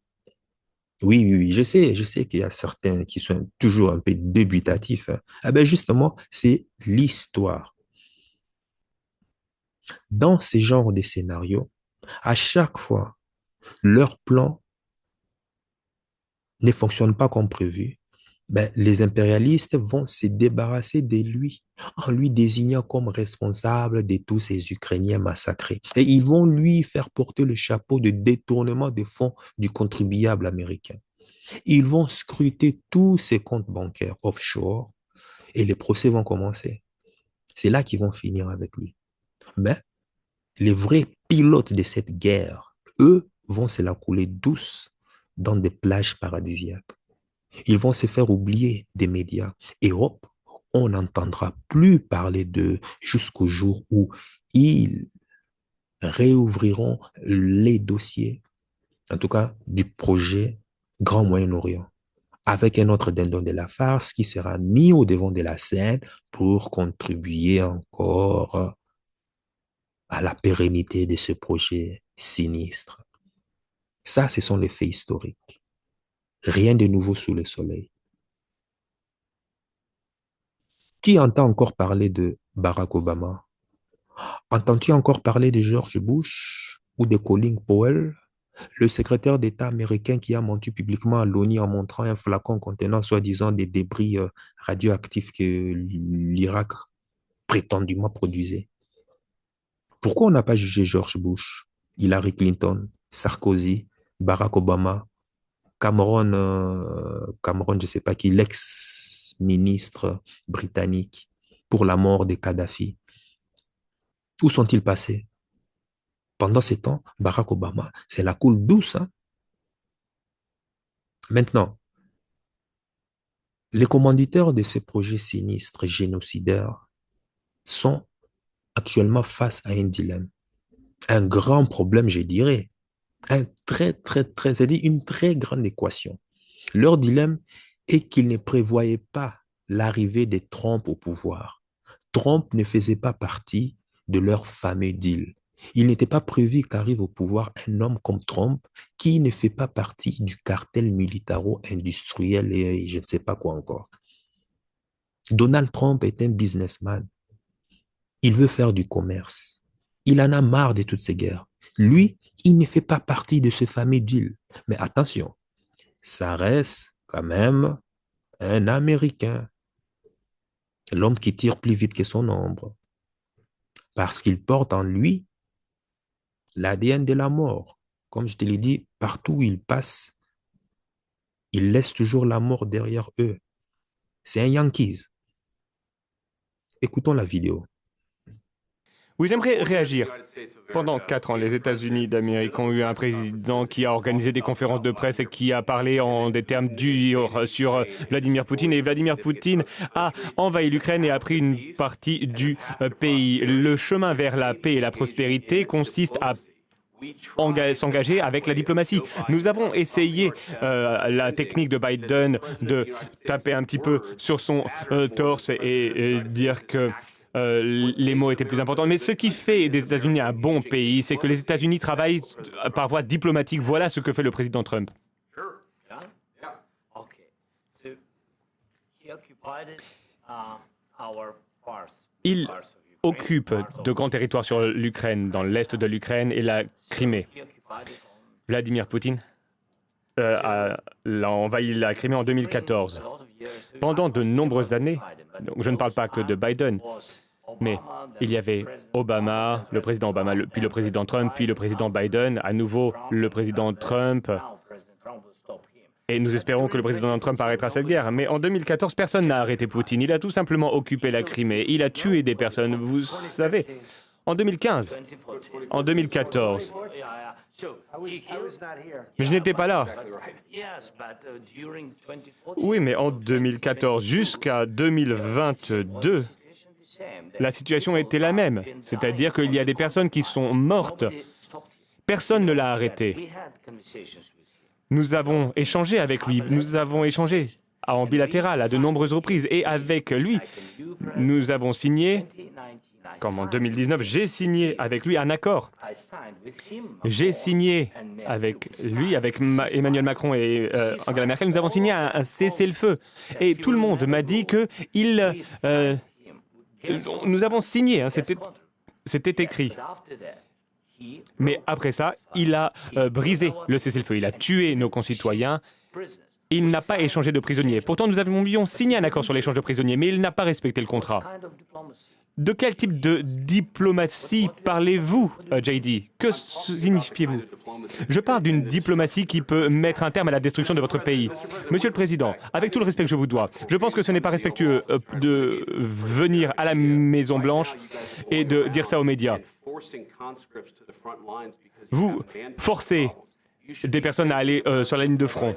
Oui, je sais qu'il y a certains qui sont toujours un peu débutatifs. Hein. Ah ben justement, c'est l'histoire. Dans ce genre de scénario, à chaque fois, leur plan ne fonctionne pas comme prévu. Ben, les impérialistes vont se débarrasser de lui en lui désignant comme responsable de tous ces Ukrainiens massacrés. Et ils vont lui faire porter le chapeau de détournement des fonds du contribuable américain. Ils vont scruter tous ses comptes bancaires offshore et les procès vont commencer. C'est là qu'ils vont finir avec lui. Mais les vrais pilotes de cette guerre, eux, vont se la couler douce dans des plages paradisiaques. Ils vont se faire oublier des médias. Et hop, on n'entendra plus parler d'eux jusqu'au jour où ils réouvriront les dossiers, en tout cas du projet Grand Moyen-Orient, avec un autre dindon de la farce qui sera mis au devant de la scène pour contribuer encore à la pérennité de ce projet sinistre. Ça, ce sont les faits historiques. Rien de nouveau sous le soleil. Qui entend encore parler de Barack Obama? Entends-tu encore parler de George Bush ou de Colin Powell, le secrétaire d'État américain qui a menti publiquement à l'ONU en montrant un flacon contenant soi-disant des débris radioactifs que l'Irak prétendument produisait? Pourquoi on n'a pas jugé George Bush, Hillary Clinton, Sarkozy, Barack Obama, Cameron, je ne sais pas qui, l'ex-ministre britannique, pour la mort de Kadhafi? Où sont-ils passés? Pendant ces temps, Barack Obama, c'est la coule douce. Hein? Maintenant, les commanditaires de ces projets sinistres génocidaires sont actuellement face à un dilemme. Un grand problème, je dirais. C'est-à-dire une très grande équation. Leur dilemme est qu'ils ne prévoyaient pas l'arrivée de Trump au pouvoir. Trump ne faisait pas partie de leur fameux deal. Il n'était pas prévu qu'arrive au pouvoir un homme comme Trump qui ne fait pas partie du cartel militaro-industriel et je ne sais pas quoi encore. Donald Trump est un businessman. Il veut faire du commerce. Il en a marre de toutes ces guerres. Lui, il ne fait pas partie de ce fameux deal. Mais attention, ça reste quand même un Américain. L'homme qui tire plus vite que son ombre. Parce qu'il porte en lui l'ADN de la mort. Comme je te l'ai dit, partout où ils passent, ils laissent toujours la mort derrière eux. C'est un Yankees. Écoutons la vidéo. Oui, j'aimerais réagir. Pendant 4 ans, les États-Unis d'Amérique ont eu un président qui a organisé des conférences de presse et qui a parlé en des termes durs sur Vladimir Poutine. Et Vladimir Poutine a envahi l'Ukraine et a pris une partie du pays. Le chemin vers la paix et la prospérité consiste à s'engager avec la diplomatie. Nous avons essayé la technique de Biden de taper un petit peu sur son torse et dire que les mots étaient plus importants. Mais ce qui fait des États-Unis un bon pays, c'est que les États-Unis travaillent par voie diplomatique. Voilà ce que fait le président Trump. Il occupe de grands territoires sur l'Ukraine, dans l'est de l'Ukraine et la Crimée. Vladimir Poutine a envahi la Crimée en 2014. Pendant de nombreuses années, donc je ne parle pas que de Biden, mais il y avait Obama, le président Obama, puis le président Trump, puis le président Biden, à nouveau le président Trump. Et nous espérons que le président Trump arrêtera cette guerre. Mais en 2014, personne n'a arrêté Poutine. Il a tout simplement occupé la Crimée. Il a tué des personnes. Vous savez, en 2015, en 2014. Mais je n'étais pas là. Oui, mais en 2014 jusqu'à 2022, la situation était la même. C'est-à-dire qu'il y a des personnes qui sont mortes. Personne ne l'a arrêté. Nous avons échangé avec lui, nous avons échangé en bilatéral à de nombreuses reprises. Et avec lui, nous avons signé, comme en 2019, j'ai signé avec lui un accord. J'ai signé avec lui, avec Emmanuel Macron et Angela Merkel, nous avons signé un cessez-le-feu. Et tout le monde m'a dit que nous avons signé, hein, c'était écrit. Mais après ça, il a brisé le cessez-le-feu. Il a tué nos concitoyens. Il n'a pas échangé de prisonniers. Pourtant, nous avions signé un accord sur l'échange de prisonniers, mais il n'a pas respecté le contrat. De quel type de diplomatie parlez-vous, JD? Que signifiez-vous? Je parle d'une diplomatie qui peut mettre un terme à la destruction de votre pays. Monsieur le Président, avec tout le respect que je vous dois, je pense que ce n'est pas respectueux de venir à la Maison-Blanche et de dire ça aux médias. Vous forcez des personnes à aller sur la ligne de front.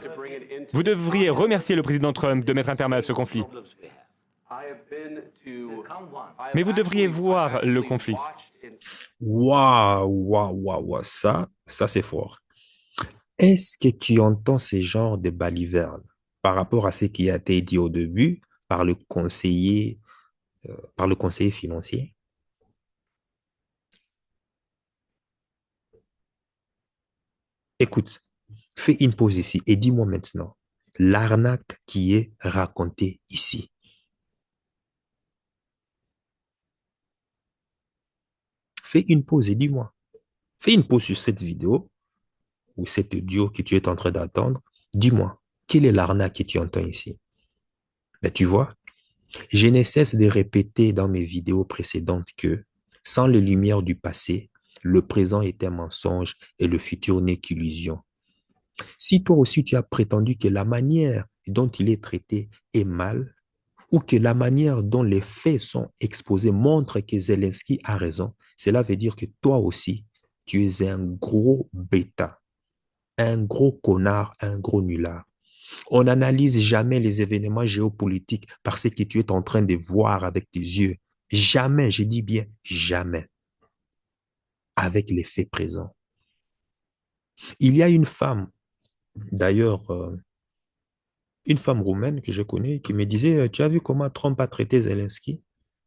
Vous devriez remercier le président Trump de mettre un terme à ce conflit. Mais vous devriez voir le conflit. Waouh, waouh, waouh, waouh, ça c'est fort. Est-ce que tu entends ce genre de balivernes par rapport à ce qui a été dit au début par le conseiller financier? Écoute, fais une pause ici et dis-moi maintenant l'arnaque qui est racontée ici. Fais une pause et dis-moi. Fais une pause sur cette vidéo ou cet audio que tu es en train d'attendre. Dis-moi, quelle est l'arnaque que tu entends ici? Ben, tu vois, je ne cesse de répéter dans mes vidéos précédentes que sans les lumières du passé, le présent est un mensonge et le futur n'est qu'illusion. Si toi aussi tu as prétendu que la manière dont il est traité est mal, ou que la manière dont les faits sont exposés montre que Zelensky a raison, cela veut dire que toi aussi, tu es un gros bêta, un gros connard, un gros nulard. On n'analyse jamais les événements géopolitiques par ce que tu es en train de voir avec tes yeux. Jamais, je dis bien jamais, avec les faits présents. Il y a une femme, d'ailleurs, une femme roumaine que je connais qui me disait, tu as vu comment Trump a traité Zelensky?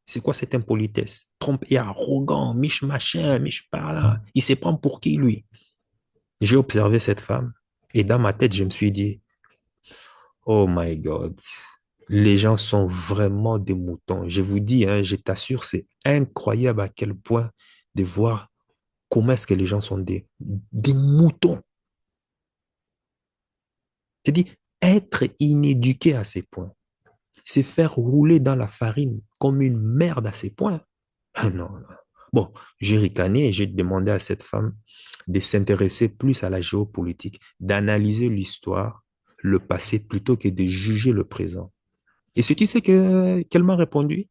C'est quoi cette impolitesse? Trump est arrogant, miche machin, miche par là. Il se prend pour qui, lui? J'ai observé cette femme et dans ma tête, je me suis dit, oh my God, les gens sont vraiment des moutons. Je vous dis, hein, je t'assure, c'est incroyable à quel point de voir comment est-ce que les gens sont des moutons. Je dis, être inéduqué à ces points, c'est faire rouler dans la farine comme une merde à ces points. Ah non, non. Bon, j'ai ricané et j'ai demandé à cette femme de s'intéresser plus à la géopolitique, d'analyser l'histoire, le passé, plutôt que de juger le présent. Et ce qui c'est qu'elle m'a répondu,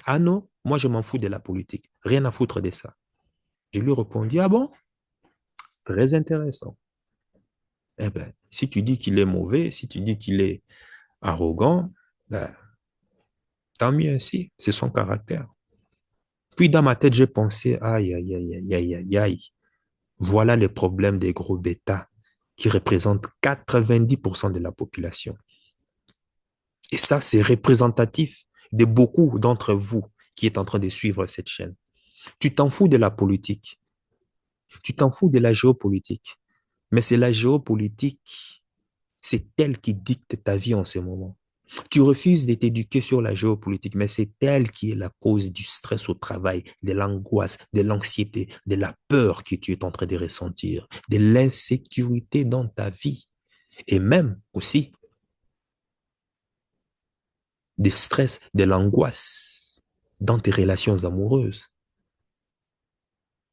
ah non, moi, je m'en fous de la politique. Rien à foutre de ça. Je lui ai répondu, ah bon? Très intéressant. Eh bien, si tu dis qu'il est mauvais, si tu dis qu'il est arrogant, ben, tant mieux ainsi. C'est son caractère. Puis dans ma tête, j'ai pensé, aïe, aïe, aïe, aïe, aïe, aïe, aïe. Voilà les problèmes des gros bêtas qui représentent 90% de la population. Et ça, c'est représentatif de beaucoup d'entre vous qui êtes en train de suivre cette chaîne. Tu t'en fous de la politique, tu t'en fous de la géopolitique, mais c'est la géopolitique, c'est elle qui dicte ta vie en ce moment. Tu refuses de t'éduquer sur la géopolitique, mais c'est elle qui est la cause du stress au travail, de l'angoisse, de l'anxiété, de la peur que tu es en train de ressentir, de l'insécurité dans ta vie et même aussi du stress, de l'angoisse dans tes relations amoureuses.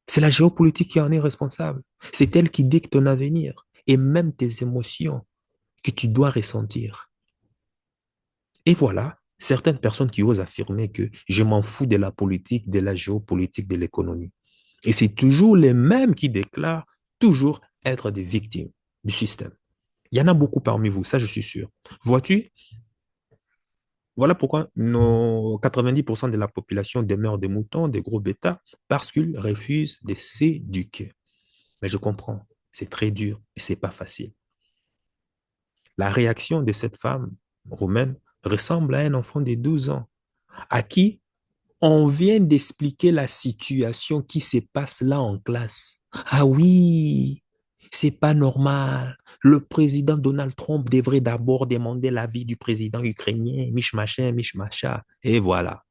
C'est la géopolitique qui en est responsable. C'est elle qui dicte ton avenir et même tes émotions que tu dois ressentir. Et voilà, certaines personnes qui osent affirmer que je m'en fous de la politique, de la géopolitique, de l'économie. Et c'est toujours les mêmes qui déclarent toujours être des victimes du système. Il y en a beaucoup parmi vous, ça je suis sûr. Vois-tu, voilà pourquoi nos 90% de la population demeure des moutons, des gros bêtas, parce qu'ils refusent de s'éduquer. Mais je comprends, c'est très dur et c'est pas facile. La réaction de cette femme roumaine ressemble à un enfant de 12 ans à qui on vient d'expliquer la situation qui se passe là en classe. Ah oui, c'est pas normal. Le président Donald Trump devrait d'abord demander l'avis du président ukrainien, mishmachin, mishmacha. Et voilà.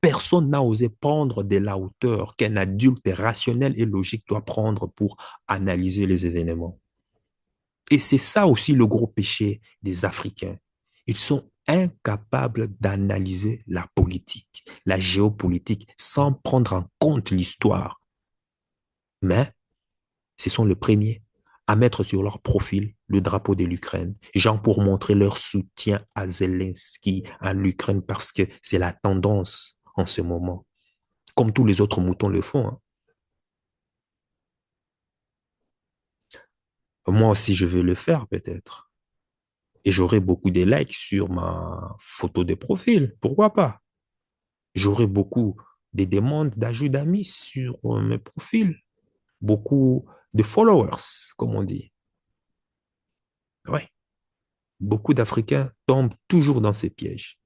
Personne n'a osé prendre de la hauteur qu'un adulte rationnel et logique doit prendre pour analyser les événements. Et c'est ça aussi le gros péché des Africains. Ils sont incapables d'analyser la politique, la géopolitique, sans prendre en compte l'histoire. Mais ce sont les premiers à mettre sur leur profil le drapeau de l'Ukraine, genre pour montrer leur soutien à Zelensky, à l'Ukraine, parce que c'est la tendance en ce moment, comme tous les autres moutons le font. Hein. Moi aussi, je vais le faire peut-être. Et j'aurai beaucoup de likes sur ma photo de profil. Pourquoi pas? J'aurai beaucoup de demandes d'ajout d'amis sur mes profils. Beaucoup de followers, comme on dit. Ouais. Beaucoup d'Africains tombent toujours dans ces pièges.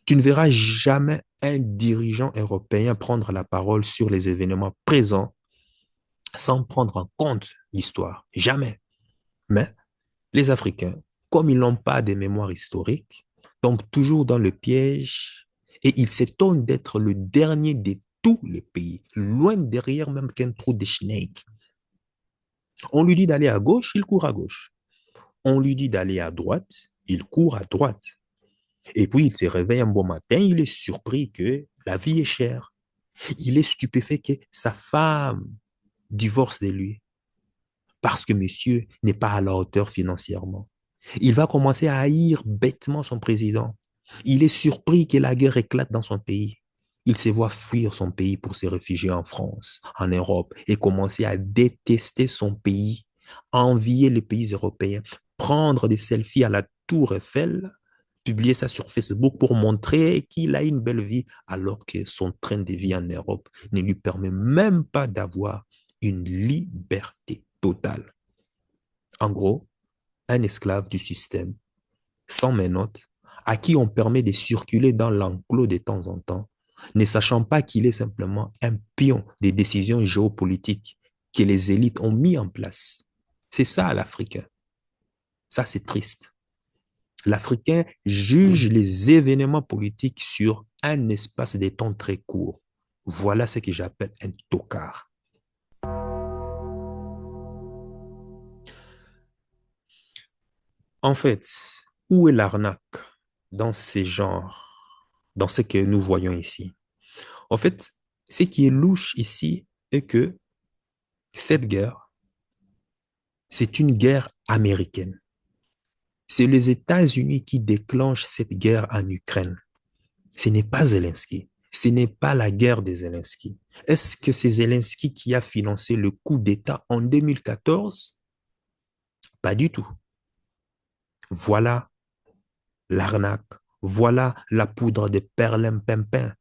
Tu ne verras jamais un dirigeant européen prendre la parole sur les événements présents sans prendre en compte l'histoire. Jamais. Mais les Africains, comme ils n'ont pas de mémoire historique, tombent toujours dans le piège et ils s'étonnent d'être le dernier de tous les pays, loin derrière même qu'un trou de snake. On lui dit d'aller à gauche, il court à gauche. On lui dit d'aller à droite, il court à droite. Et puis il se réveille un bon matin, il est surpris que la vie est chère. Il est stupéfait que sa femme divorce de lui parce que monsieur n'est pas à la hauteur financièrement. Il va commencer à haïr bêtement son président. Il est surpris que la guerre éclate dans son pays. Il se voit fuir son pays pour se réfugier en France, en Europe, et commencer à détester son pays, envier les pays européens, prendre des selfies à la Tour Eiffel, publier ça sur Facebook pour montrer qu'il a une belle vie, alors que son train de vie en Europe ne lui permet même pas d'avoir une liberté totale. En gros, un esclave du système, sans menottes, à qui on permet de circuler dans l'enclos de temps en temps, ne sachant pas qu'il est simplement un pion des décisions géopolitiques que les élites ont mis en place. C'est ça l'Africain. Ça, c'est triste. L'Africain juge les événements politiques sur un espace de temps très court. Voilà ce que j'appelle un tocard. En fait, où est l'arnaque dans ces genres, dans ce que nous voyons ici? En fait, ce qui est louche ici est que cette guerre, c'est une guerre américaine. C'est les États-Unis qui déclenchent cette guerre en Ukraine. Ce n'est pas Zelensky. Ce n'est pas la guerre de Zelensky. Est-ce que c'est Zelensky qui a financé le coup d'État en 2014? Pas du tout. Voilà l'arnaque. Voilà la poudre de perlimpinpin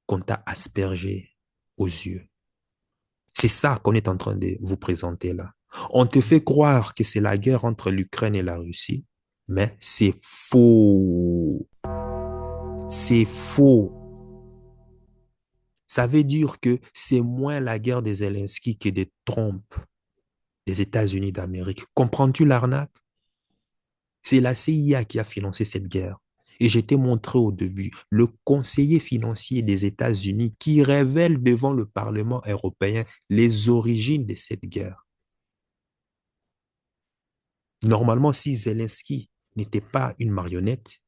qu'on t'a aspergé aux yeux. C'est ça qu'on est en train de vous présenter là. On te fait croire que c'est la guerre entre l'Ukraine et la Russie, mais c'est faux. C'est faux. Ça veut dire que c'est moins la guerre des Zelensky que de Trump, des États-Unis d'Amérique. Comprends-tu l'arnaque? C'est la CIA qui a financé cette guerre. Et je t'ai montré au début le conseiller financier des États-Unis qui révèle devant le Parlement européen les origines de cette guerre. Normalement, si Zelensky n'était pas une marionnette,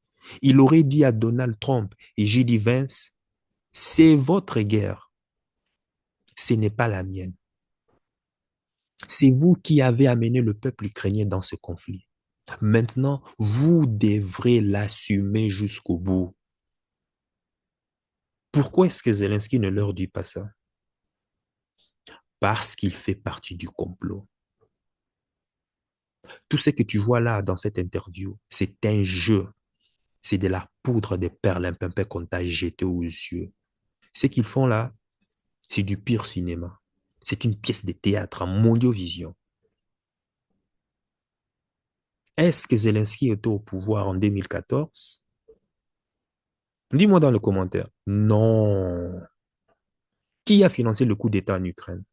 il aurait dit à Donald Trump et J.D. Vance, c'est votre guerre, ce n'est pas la mienne. C'est vous qui avez amené le peuple ukrainien dans ce conflit. Maintenant, vous devrez l'assumer jusqu'au bout. Pourquoi est-ce que Zelensky ne leur dit pas ça? Parce qu'il fait partie du complot. Tout ce que tu vois là dans cette interview, c'est un jeu. C'est de la poudre de perlimpinpin qu'on t'a jeté aux yeux. Ce qu'ils font là, c'est du pur cinéma. C'est une pièce de théâtre en mondiovision. Est-ce que Zelensky était au pouvoir en 2014? Dis-moi dans le commentaire. Non. Qui a financé le coup d'État en Ukraine?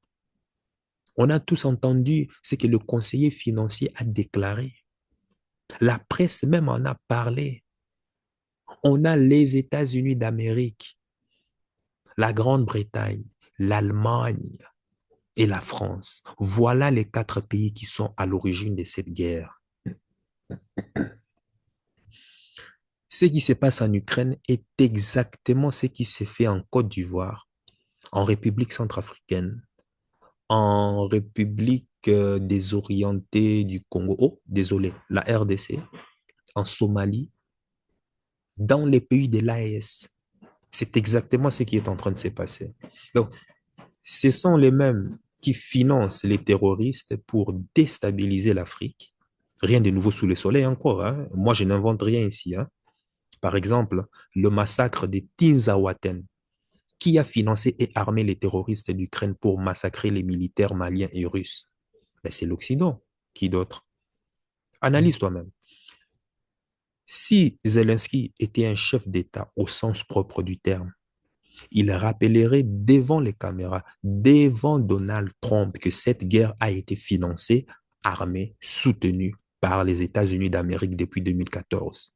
On a tous entendu ce que le conseiller financier a déclaré. La presse même en a parlé. On a les États-Unis d'Amérique, la Grande-Bretagne, l'Allemagne et la France. Voilà les 4 pays qui sont à l'origine de cette guerre. Ce qui se passe en Ukraine est exactement ce qui s'est fait en Côte d'Ivoire, en République centrafricaine, en République désorientée du Congo, oh, désolé, la RDC, en Somalie, dans les pays de l'AES. C'est exactement ce qui est en train de se passer. Donc, ce sont les mêmes qui financent les terroristes pour déstabiliser l'Afrique. Rien de nouveau sous le soleil encore. Hein. Moi, je n'invente rien ici. Hein. Par exemple, le massacre de Tinzaouaten. Qui a financé et armé les terroristes d'Ukraine pour massacrer les militaires maliens et russes? Ben, c'est l'Occident. Qui d'autre? Analyse toi-même. Si Zelensky était un chef d'État au sens propre du terme, il rappellerait devant les caméras, devant Donald Trump, que cette guerre a été financée, armée, soutenue par les États-Unis d'Amérique depuis 2014.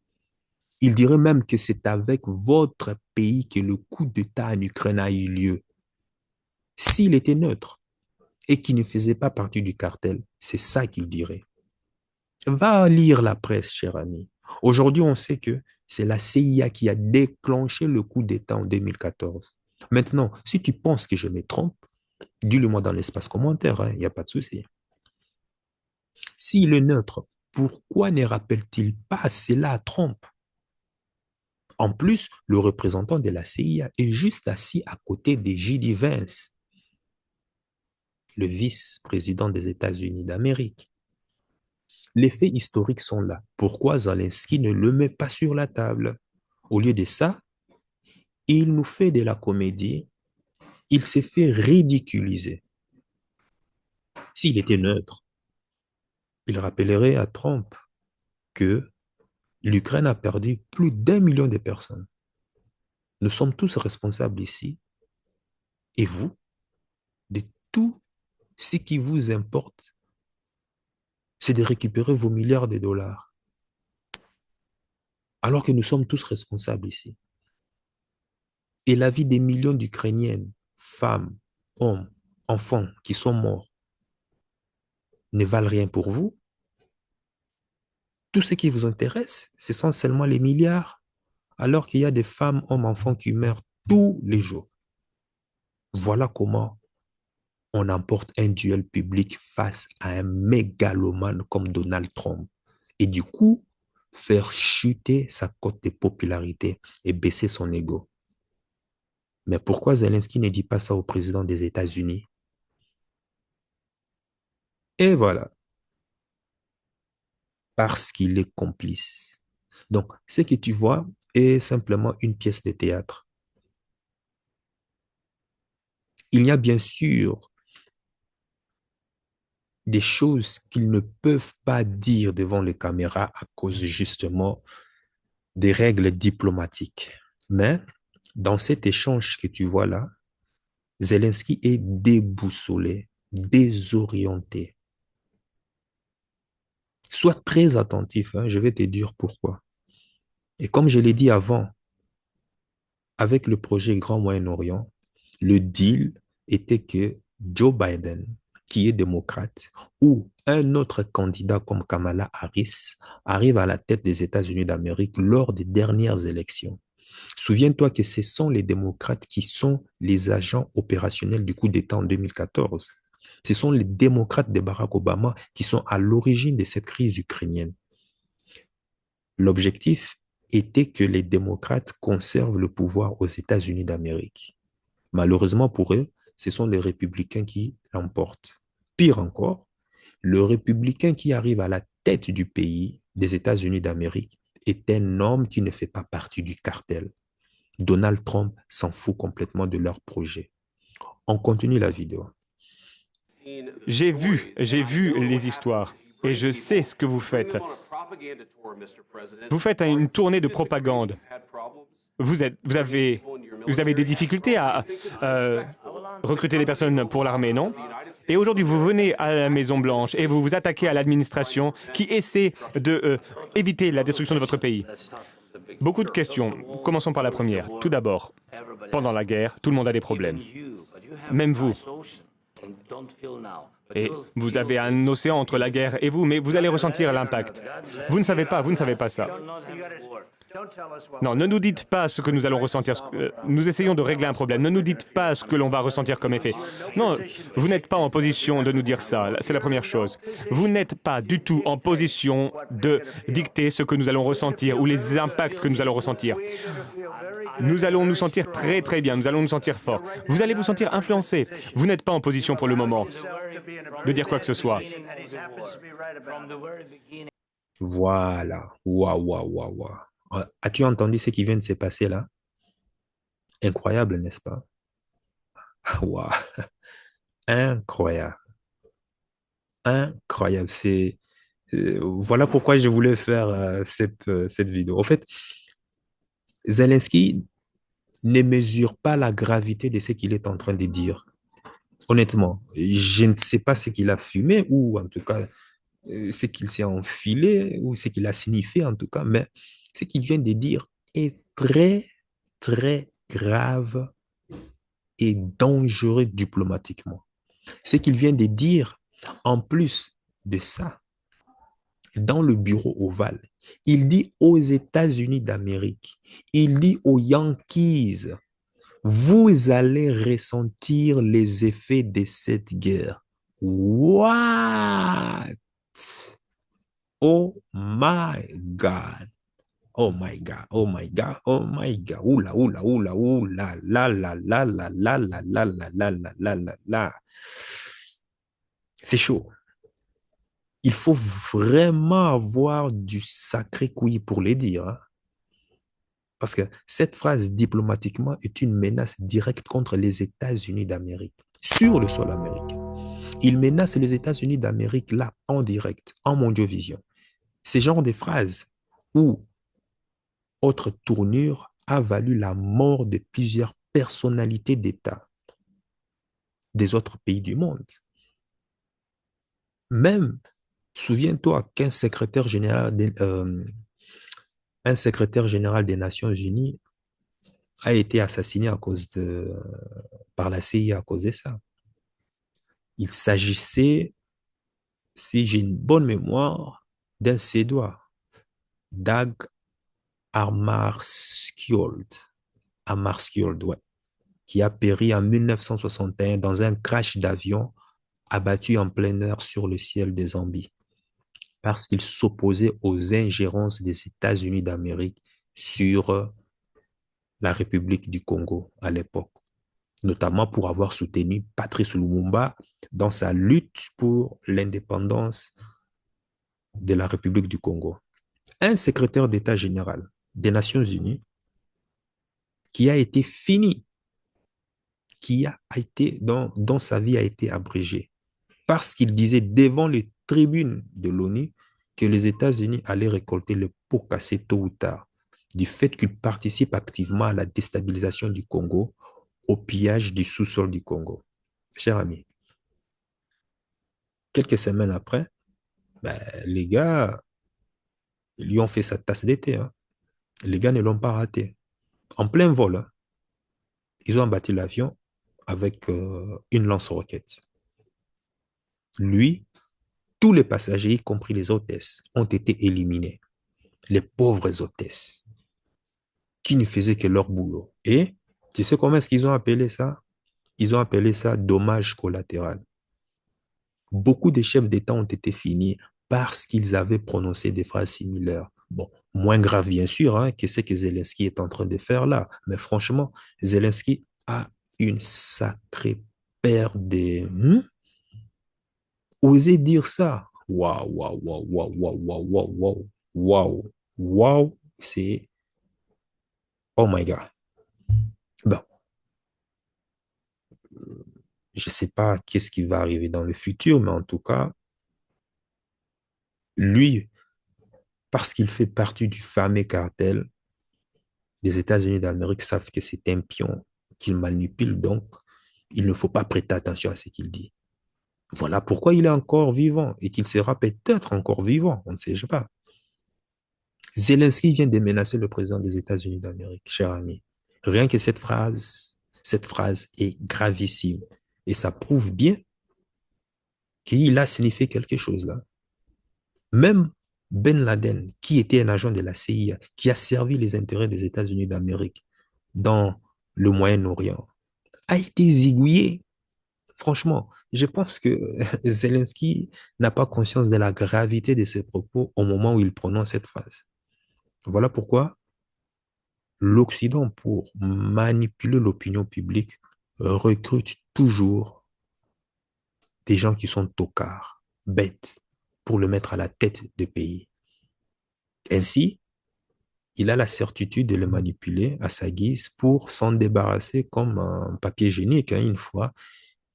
Il dirait même que c'est avec votre pays que le coup d'État en Ukraine a eu lieu. S'il était neutre et qu'il ne faisait pas partie du cartel, c'est ça qu'il dirait. Va lire la presse, cher ami. Aujourd'hui, on sait que c'est la CIA qui a déclenché le coup d'État en 2014. Maintenant, si tu penses que je me trompe, dis-le-moi dans l'espace commentaire, il n'y a pas de souci. S'il est neutre, pourquoi ne rappelle-t-il pas cela à Trump? En plus, le représentant de la CIA est juste assis à côté de J.D. Vance, le vice-président des États-Unis d'Amérique. Les faits historiques sont là. Pourquoi Zelensky ne le met pas sur la table? Au lieu de ça, il nous fait de la comédie, il s'est fait ridiculiser. S'il était neutre, il rappellerait à Trump que l'Ukraine a perdu plus d'1 million de personnes. Nous sommes tous responsables ici. Et vous, de tout ce qui vous importe, c'est de récupérer vos milliards de dollars. Alors que nous sommes tous responsables ici. Et la vie des millions d'Ukrainiennes, femmes, hommes, enfants qui sont morts, ne valent rien pour vous. Tout ce qui vous intéresse, ce sont seulement les milliards, alors qu'il y a des femmes, hommes, enfants qui meurent tous les jours. Voilà comment on emporte un duel public face à un mégalomane comme Donald Trump. Et du coup, faire chuter sa cote de popularité et baisser son ego. Mais pourquoi Zelensky ne dit pas ça au président des États-Unis? Et voilà, parce qu'il est complice. Donc, ce que tu vois est simplement une pièce de théâtre. Il y a bien sûr des choses qu'ils ne peuvent pas dire devant les caméras à cause justement des règles diplomatiques. Mais dans cet échange que tu vois là, Zelensky est déboussolé, désorienté. Sois très attentif, hein, je vais te dire pourquoi. Et comme je l'ai dit avant, avec le projet Grand Moyen-Orient, le deal était que Joe Biden, qui est démocrate, ou un autre candidat comme Kamala Harris arrive à la tête des États-Unis d'Amérique lors des dernières élections. Souviens-toi que ce sont les démocrates qui sont les agents opérationnels du coup d'État en 2014. Ce sont les démocrates de Barack Obama qui sont à l'origine de cette crise ukrainienne. L'objectif était que les démocrates conservent le pouvoir aux États-Unis d'Amérique. Malheureusement pour eux, ce sont les républicains qui l'emportent. Pire encore, le républicain qui arrive à la tête du pays, des États-Unis d'Amérique, est un homme qui ne fait pas partie du cartel. Donald Trump s'en fout complètement de leur projet. On continue la vidéo. J'ai vu les histoires et je sais ce que vous faites. Vous faites une tournée de propagande. Vous avez des difficultés à recruter des personnes pour l'armée, non? Et aujourd'hui, vous venez à la Maison-Blanche et vous vous attaquez à l'administration qui essaie d'éviter la destruction de votre pays. Beaucoup de questions. Commençons par la première. Tout d'abord, pendant la guerre, tout le monde a des problèmes. Même vous. Et vous avez un océan entre la guerre et vous, mais vous allez ressentir l'impact. Vous ne savez pas ça. Non, ne nous dites pas ce que nous allons ressentir. Nous essayons de régler un problème. Ne nous dites pas ce que l'on va ressentir comme effet. Non, vous n'êtes pas en position de nous dire ça. C'est la première chose. Vous n'êtes pas du tout en position de dicter ce que nous allons ressentir ou les impacts que nous allons ressentir. Nous allons nous sentir très très bien. Nous allons nous sentir forts. Vous allez vous sentir influencé. Vous n'êtes pas en position pour le moment de dire quoi que ce soit. Voilà. Waouh. As-tu entendu ce qui vient de se passer là? Incroyable, n'est-ce pas? Waouh. Incroyable. Incroyable. Voilà pourquoi je voulais faire cette vidéo. En fait, Zelensky ne mesure pas la gravité de ce qu'il est en train de dire. Honnêtement, je ne sais pas ce qu'il a fumé ou en tout cas ce qu'il s'est enfilé ou ce qu'il a signifié en tout cas, mais ce qu'il vient de dire est très, très grave et dangereux diplomatiquement. Ce qu'il vient de dire, en plus de ça, dans le bureau ovale, il dit aux États-Unis d'Amérique, il dit aux Yankees, vous allez ressentir les effets de cette guerre. What? Oh my God. Oh my God, oh my God, oh my God. Oula, la, la, la, la, la, la, la, la, la, la, la, la, la. C'est chaud. Il faut vraiment avoir du sacré couille pour les dire. Hein. Parce que cette phrase diplomatiquement est une menace directe contre les États-Unis d'Amérique, sur le sol américain. Il menace les États-Unis d'Amérique là, en direct, en mondiovision. Ce genre de phrases ou autre tournure a valu la mort de plusieurs personnalités d'État des autres pays du monde. Même, souviens-toi qu'un secrétaire général des Nations Unies a été assassiné par la CIA à cause de ça. Il s'agissait, si j'ai une bonne mémoire, d'un Suédois, Dag Hammarskjöld, ouais, qui a péri en 1961 dans un crash d'avion abattu en plein air sur le ciel de Zambie. parce qu'il s'opposait aux ingérences des États-Unis d'Amérique sur la République du Congo à l'époque, notamment pour avoir soutenu Patrice Lumumba dans sa lutte pour l'indépendance de la République du Congo. Un secrétaire d'État général des Nations Unies qui a été fini, dont sa vie a été abrégée, parce qu'il disait devant les tribunes de l'ONU que les États-Unis allaient récolter le pot cassé tôt ou tard, du fait qu'ils participent activement à la déstabilisation du Congo, au pillage du sous-sol du Congo. Cher ami, quelques semaines après, les gars lui ont fait sa tasse d'été. Hein. Les gars ne l'ont pas raté. En plein vol, hein, ils ont abattu l'avion avec une lance-roquette. Lui, tous les passagers, y compris les hôtesses, ont été éliminés. Les pauvres hôtesses qui ne faisaient que leur boulot. Et tu sais comment est-ce qu'ils ont appelé ça? Ils ont appelé ça dommage collatéral. Beaucoup de chefs d'État ont été finis parce qu'ils avaient prononcé des phrases similaires. Bon, moins grave bien sûr hein, que ce que Zelensky est en train de faire là. Mais franchement, Zelensky a une sacrée paire de... Oser dire ça. Waouh, waouh, waouh, waouh, waouh, waouh, waouh, waouh, waouh, waouh, c'est... Oh my God. Bon, je ne sais pas qu'est-ce qui va arriver dans le futur, mais en tout cas, lui, parce qu'il fait partie du fameux cartel, les États-Unis d'Amérique savent que c'est un pion qu'il manipule, donc il ne faut pas prêter attention à ce qu'il dit. Voilà pourquoi il est encore vivant et qu'il sera peut-être encore vivant, on ne sait pas. Zelensky vient de menacer le président des États-Unis d'Amérique, cher ami. Rien que cette phrase est gravissime. Et ça prouve bien qu'il a signifié quelque chose là. Même Ben Laden, qui était un agent de la CIA, qui a servi les intérêts des États-Unis d'Amérique dans le Moyen-Orient, a été zigouillé. Franchement, je pense que Zelensky n'a pas conscience de la gravité de ses propos au moment où il prononce cette phrase. Voilà pourquoi l'Occident, pour manipuler l'opinion publique, recrute toujours des gens qui sont tocards, bêtes, pour le mettre à la tête des pays. Ainsi, il a la certitude de le manipuler à sa guise pour s'en débarrasser comme un papier hygiénique, hein, une fois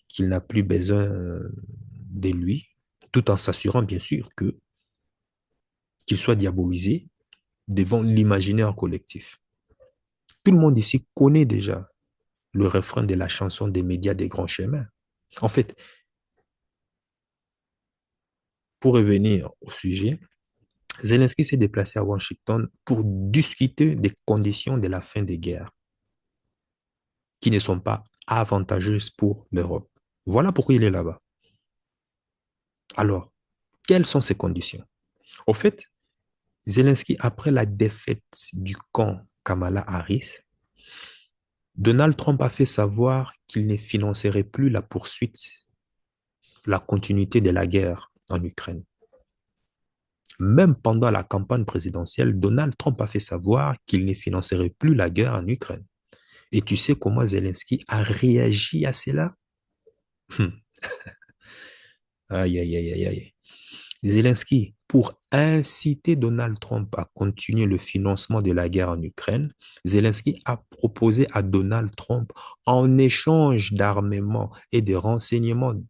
qu'il n'a plus besoin de lui, tout en s'assurant bien sûr qu'il soit diabolisé devant l'imaginaire collectif. Tout le monde ici connaît déjà le refrain de la chanson des médias des grands chemins. En fait, pour revenir au sujet, Zelensky s'est déplacé à Washington pour discuter des conditions de la fin des guerres qui ne sont pas avantageuses pour l'Europe. Voilà pourquoi il est là-bas. Alors, quelles sont ces conditions? Au fait, Zelensky, après la défaite du camp Kamala Harris, Donald Trump a fait savoir qu'il ne financerait plus la poursuite, la continuité de la guerre en Ukraine. Même pendant la campagne présidentielle, Donald Trump a fait savoir qu'il ne financerait plus la guerre en Ukraine. Et tu sais comment Zelensky a réagi à cela? Aïe, aïe, aïe, aïe, aïe. Zelensky, pour inciter Donald Trump à continuer le financement de la guerre en Ukraine, Zelensky a proposé à Donald Trump, en échange d'armement et de renseignements,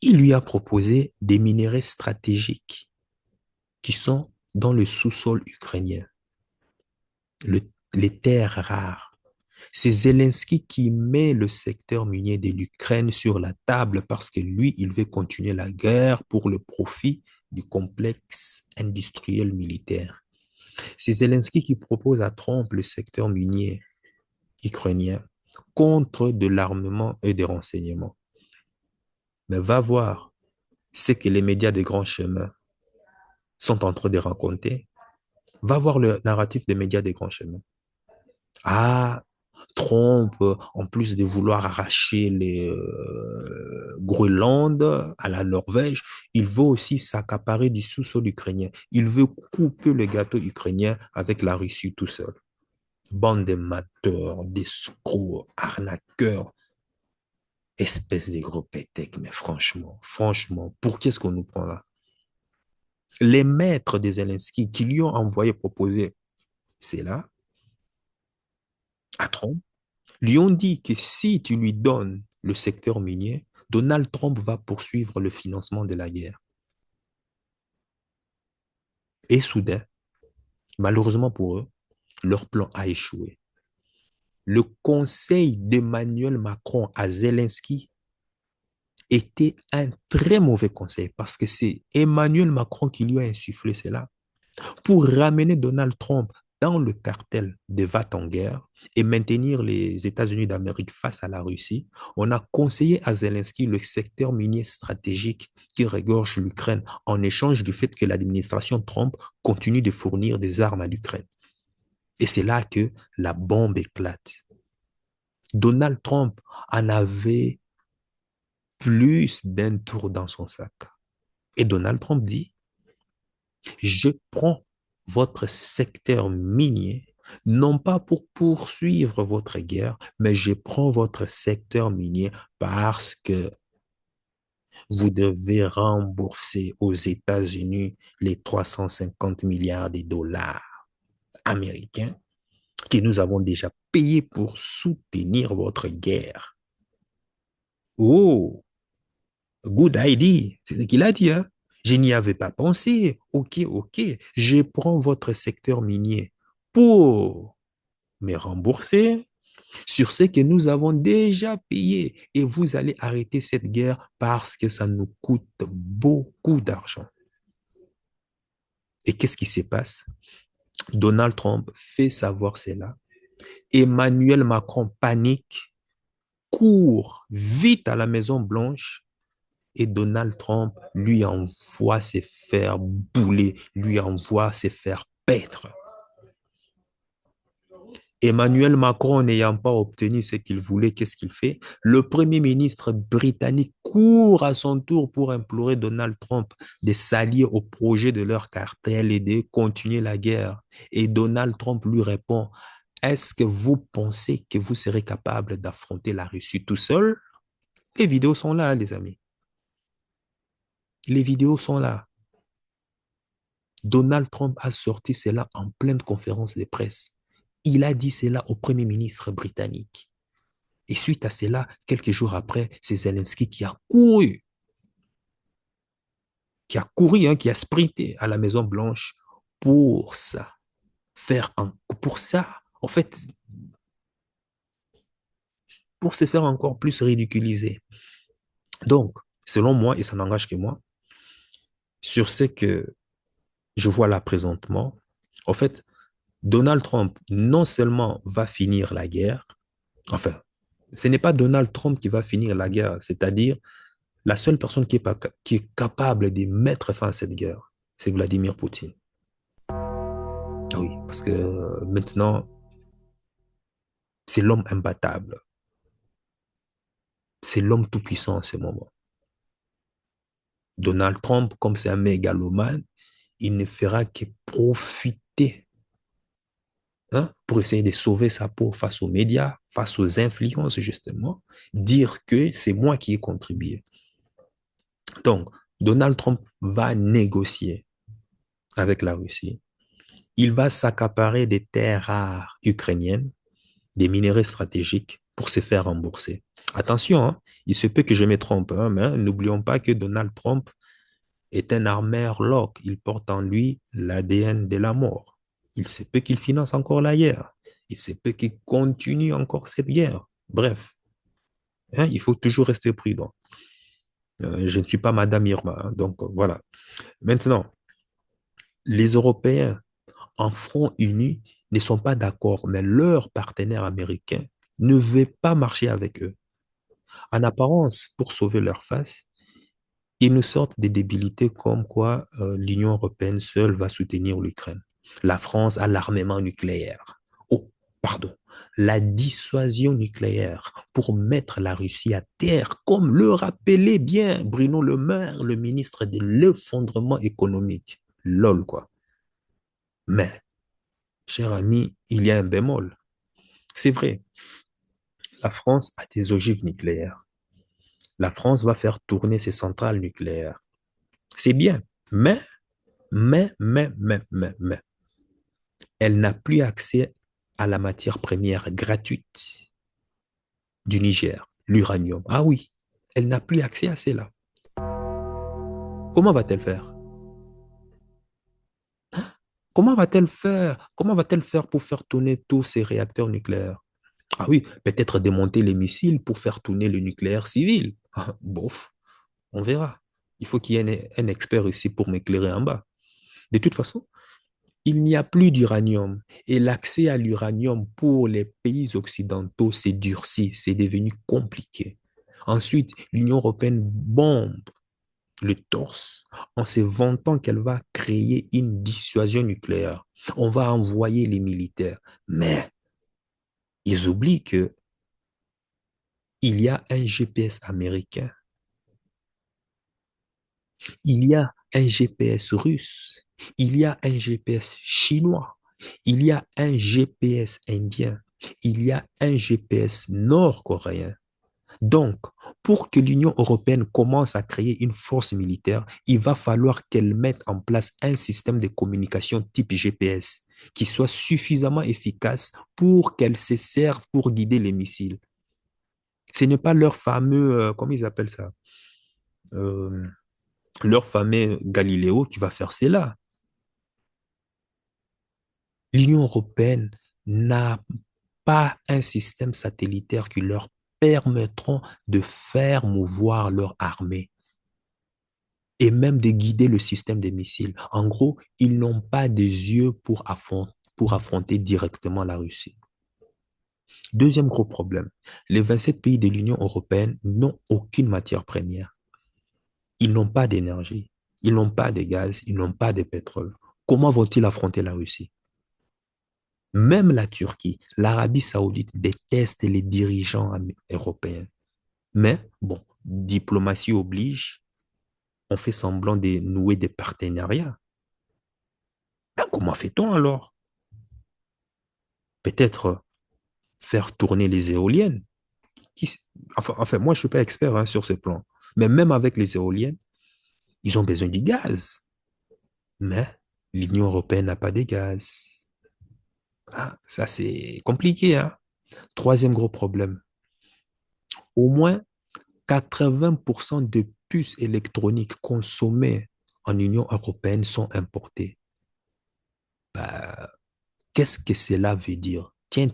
il lui a proposé des minerais stratégiques qui sont dans le sous-sol ukrainien, les terres rares. C'est Zelensky qui met le secteur minier de l'Ukraine sur la table parce que lui, il veut continuer la guerre pour le profit du complexe industriel militaire. C'est Zelensky qui propose à Trump le secteur minier ukrainien contre de l'armement et des renseignements. Mais va voir ce que les médias des grands chemins sont en train de raconter. Va voir le narratif des médias des grands chemins. Ah, Trump, en plus de vouloir arracher les Groenland à la Norvège, il veut aussi s'accaparer du sous-sol ukrainien. Il veut couper le gâteau ukrainien avec la Russie tout seul. Bande d'amateurs, d'escrocs, arnaqueurs, espèce de gros pétèques, mais franchement, pour qu'est-ce qu'on nous prend là? Les maîtres de Zelensky qui lui ont envoyé proposer, c'est là, à Trump, lui ont dit que si tu lui donnes le secteur minier, Donald Trump va poursuivre le financement de la guerre. Et soudain, malheureusement pour eux, leur plan a échoué. Le conseil d'Emmanuel Macron à Zelensky était un très mauvais conseil parce que c'est Emmanuel Macron qui lui a insufflé cela pour ramener Donald Trump dans le cartel des va en guerre et maintenir les États-Unis d'Amérique face à la Russie. On a conseillé à Zelensky le secteur minier stratégique qui regorge l'Ukraine en échange du fait que l'administration Trump continue de fournir des armes à l'Ukraine. Et c'est là que la bombe éclate. Donald Trump en avait plus d'un tour dans son sac. Et Donald Trump dit, je prends votre secteur minier, non pas pour poursuivre votre guerre, mais je prends votre secteur minier parce que vous devez rembourser aux États-Unis les 350 milliards de dollars américains que nous avons déjà payés pour soutenir votre guerre. Oh, good idea, c'est ce qu'il a dit, hein? Je n'y avais pas pensé. Ok, je prends votre secteur minier pour me rembourser sur ce que nous avons déjà payé et vous allez arrêter cette guerre parce que ça nous coûte beaucoup d'argent. Et qu'est-ce qui se passe? Donald Trump fait savoir cela. Emmanuel Macron panique, court vite à la Maison-Blanche et Donald Trump lui envoie se faire bouler, lui envoie se faire paître. Emmanuel Macron n'ayant pas obtenu ce qu'il voulait, qu'est-ce qu'il fait? Le Premier ministre britannique court à son tour pour implorer Donald Trump de s'allier au projet de leur cartel et de continuer la guerre. Et Donald Trump lui répond, est-ce que vous pensez que vous serez capable d'affronter la Russie tout seul? Les vidéos sont là, les amis. Les vidéos sont là. Donald Trump a sorti cela en pleine conférence de presse. Il a dit cela au Premier ministre britannique. Et suite à cela, quelques jours après, c'est Zelensky qui a couru, qui a sprinté à la Maison-Blanche pour ça. En fait, pour se faire encore plus ridiculiser. Donc, selon moi, et ça n'engage que moi, sur ce que je vois là présentement, en fait, Donald Trump non seulement va finir la guerre, enfin, ce n'est pas Donald Trump qui va finir la guerre, c'est-à-dire la seule personne qui est capable de mettre fin à cette guerre, c'est Vladimir Poutine. Oui, parce que maintenant, c'est l'homme imbattable. C'est l'homme tout-puissant en ce moment. Donald Trump, comme c'est un mégalomane, il ne fera que profiter pour essayer de sauver sa peau face aux médias, face aux influences, justement, dire que c'est moi qui ai contribué. Donc, Donald Trump va négocier avec la Russie. Il va s'accaparer des terres rares ukrainiennes, des minerais stratégiques pour se faire rembourser. Attention, hein, il se peut que je me trompe, hein, mais n'oublions pas que Donald Trump est un armeur lock. Il porte en lui l'ADN de la mort. Il se peut qu'il finance encore la guerre. Il se peut qu'il continue encore cette guerre. Bref, hein, il faut toujours rester prudent. Je ne suis pas Madame Irma, hein, donc voilà. Maintenant, les Européens en front uni ne sont pas d'accord, mais leurs partenaires américains ne veulent pas marcher avec eux. En apparence, pour sauver leur face, ils nous sortent des débilités comme quoi l'Union européenne seule va soutenir l'Ukraine. La France a l'armement nucléaire. Oh, pardon. la dissuasion nucléaire pour mettre la Russie à terre, comme le rappelait bien Bruno Le Maire, le ministre de l'effondrement économique. Lol, quoi. Mais, cher ami, il y a un bémol. C'est vrai, la France a des ogives nucléaires. La France va faire tourner ses centrales nucléaires. C'est bien, mais, elle n'a plus accès à la matière première gratuite du Niger, l'uranium. Ah oui, elle n'a plus accès à cela. Comment va-t-elle faire? Comment va-t-elle faire? Comment va-t-elle faire pour faire tourner tous ces réacteurs nucléaires? Ah oui, peut-être démonter les missiles pour faire tourner le nucléaire civil. Ah, bof, on verra. Il faut qu'il y ait un expert ici pour m'éclairer en bas. De toute façon, il n'y a plus d'uranium et l'accès à l'uranium pour les pays occidentaux s'est durci, c'est devenu compliqué. Ensuite, l'Union européenne bombe le torse en se vantant qu'elle va créer une dissuasion nucléaire. On va envoyer les militaires. Mais ils oublient que il y a un GPS américain, il y a un GPS russe, il y a un GPS chinois, il y a un GPS indien, il y a un GPS nord-coréen. Donc, pour que l'Union européenne commence à créer une force militaire, il va falloir qu'elle mette en place un système de communication type GPS qui soit suffisamment efficace pour qu'elle se serve pour guider les missiles. Ce n'est pas leur fameux, comment ils appellent ça? Euh, Leur fameux Galiléo qui va faire cela. L'Union européenne n'a pas un système satellitaire qui leur permettront de faire mouvoir leur armée et même de guider le système des missiles. En gros, ils n'ont pas des yeux pour affronter directement la Russie. Deuxième gros problème, les 27 pays de l'Union européenne n'ont aucune matière première. Ils n'ont pas d'énergie, ils n'ont pas de gaz, ils n'ont pas de pétrole. Comment vont-ils affronter la Russie? Même la Turquie, l'Arabie saoudite déteste les dirigeants européens. Mais bon, diplomatie oblige, on fait semblant de nouer des partenariats. Ben, comment fait-on alors? Peut-être faire tourner les éoliennes. Enfin, moi, je ne suis pas expert hein, sur ce plan. Mais même avec les éoliennes, ils ont besoin du gaz. Mais l'Union européenne n'a pas de gaz. Ah, ça, c'est compliqué. Hein? Troisième gros problème. Au moins 80% des puces électroniques consommées en Union européenne sont importées. Bah, qu'est-ce que cela veut dire? Tiens,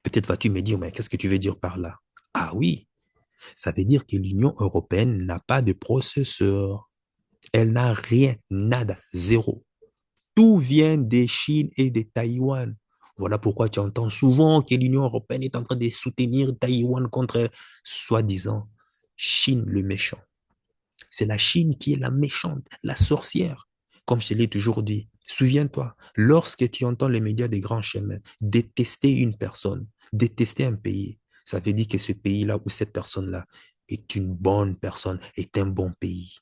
peut-être vas-tu me dire, mais qu'est-ce que tu veux dire par là? Ah oui, ça veut dire que l'Union européenne n'a pas de processeur. Elle n'a rien, nada, zéro. Tout vient de Chine et de Taïwan. Voilà pourquoi tu entends souvent que l'Union européenne est en train de soutenir Taïwan contre, soi-disant, Chine le méchant. C'est la Chine qui est la méchante, la sorcière. Comme je l'ai toujours dit, souviens-toi, lorsque tu entends les médias des grands chemins détester une personne, détester un pays, ça veut dire que ce pays-là ou cette personne-là est une bonne personne, est un bon pays.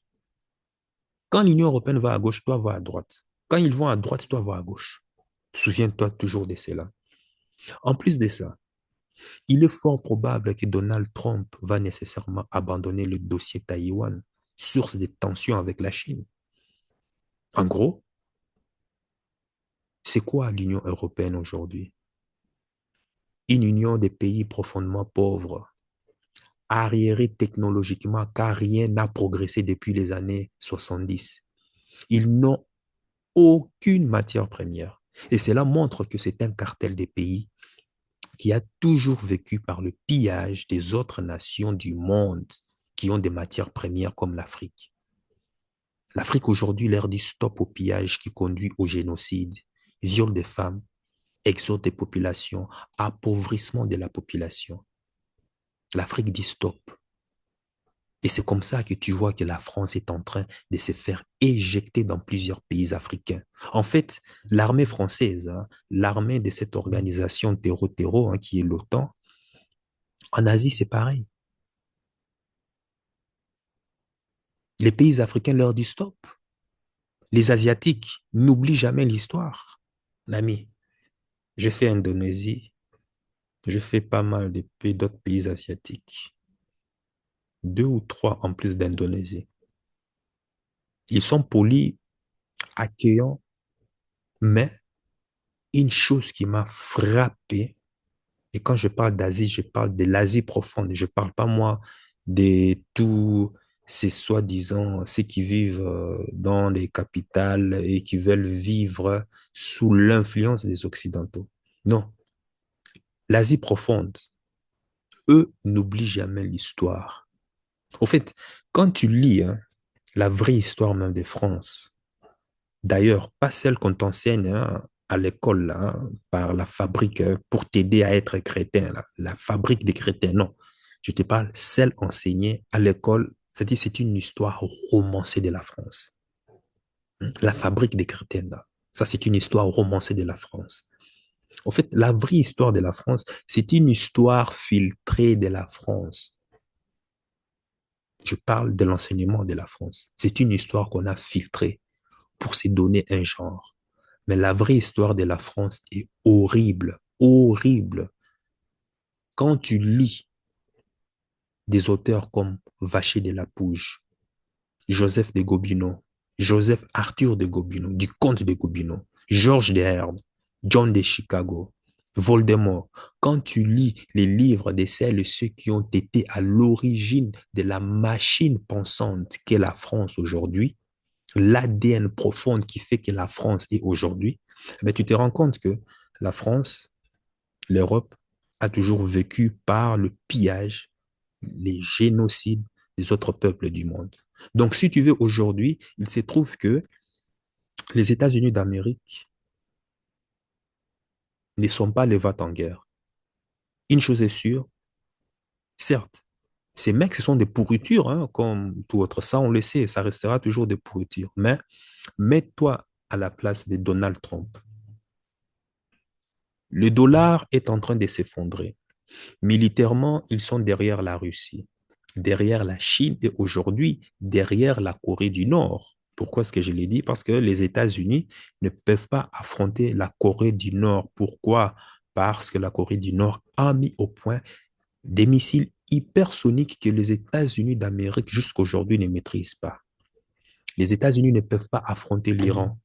Quand l'Union européenne va à gauche, toi vas à droite. Quand ils vont à droite, toi vas à gauche. Souviens-toi toujours de cela. En plus de ça, il est fort probable que Donald Trump va nécessairement abandonner le dossier Taïwan, source de tensions avec la Chine. En gros, c'est quoi l'Union européenne aujourd'hui? Une union des pays profondément pauvres, arriérés technologiquement car rien n'a progressé depuis les années 70. Ils n'ont aucune matière première. Et cela montre que c'est un cartel des pays qui a toujours vécu par le pillage des autres nations du monde qui ont des matières premières comme l'Afrique. L'Afrique aujourd'hui leur dit stop au pillage qui conduit au génocide, viol des femmes, exode des populations, appauvrissement de la population. L'Afrique dit stop. Et c'est comme ça que tu vois que la France est en train de se faire éjecter dans plusieurs pays africains. En fait, l'armée française, hein, l'armée de cette organisation terreau-terreau, hein, qui est l'OTAN, en Asie, c'est pareil. Les pays africains leur disent stop. Les Asiatiques n'oublient jamais l'histoire. L'ami, j'ai fait Indonésie, je fais pas mal de pays, d'autres pays asiatiques. 2 ou 3 en plus d'Indonésie. Ils sont polis, accueillants, mais une chose qui m'a frappé, et quand je parle d'Asie, je parle de l'Asie profonde. Je ne parle pas, moi, de tous ces soi-disant, ceux qui vivent dans les capitales et qui veulent vivre sous l'influence des Occidentaux. Non, l'Asie profonde, eux, n'oublient jamais l'histoire. Au fait, quand tu lis hein, la vraie histoire même de France, d'ailleurs, pas celle qu'on t'enseigne hein, à l'école là, hein, par la fabrique pour t'aider à être chrétien, là, la fabrique des chrétiens, non. Je te parle celle enseignée à l'école, c'est-à-dire c'est une histoire romancée de la France. La fabrique des chrétiens, là, ça c'est une histoire romancée de la France. En fait, la vraie histoire de la France, c'est une histoire filtrée de la France. Je parle de l'enseignement de la France. C'est une histoire qu'on a filtrée pour se donner un genre. Mais la vraie histoire de la France est horrible, horrible. Quand tu lis des auteurs comme Vacher de la Pouge, Joseph de Gobineau, Joseph Arthur de Gobineau, du comte de Gobineau, Georges de Herbe, John de Chicago, Voldemort, quand tu lis les livres de celles et ceux qui ont été à l'origine de la machine pensante qu'est la France aujourd'hui, l'ADN profonde qui fait que la France est aujourd'hui, mais tu te rends compte que la France, l'Europe, a toujours vécu par le pillage, les génocides des autres peuples du monde. Donc, si tu veux, aujourd'hui, il se trouve que les États-Unis d'Amérique ne sont pas les vats en guerre. Une chose est sûre, certes, ces mecs, ce sont des pourritures, hein, comme tout autre. Ça, on le sait, ça restera toujours des pourritures. Mais mets-toi à la place de Donald Trump. Le dollar est en train de s'effondrer. Militairement, ils sont derrière la Russie, derrière la Chine et aujourd'hui derrière la Corée du Nord. Pourquoi est-ce que je l'ai dit? Parce que les États-Unis ne peuvent pas affronter la Corée du Nord. Pourquoi? Parce que la Corée du Nord a mis au point des missiles hypersoniques que les États-Unis d'Amérique jusqu'à aujourd'hui ne maîtrisent pas. Les États-Unis ne peuvent pas affronter l'Iran.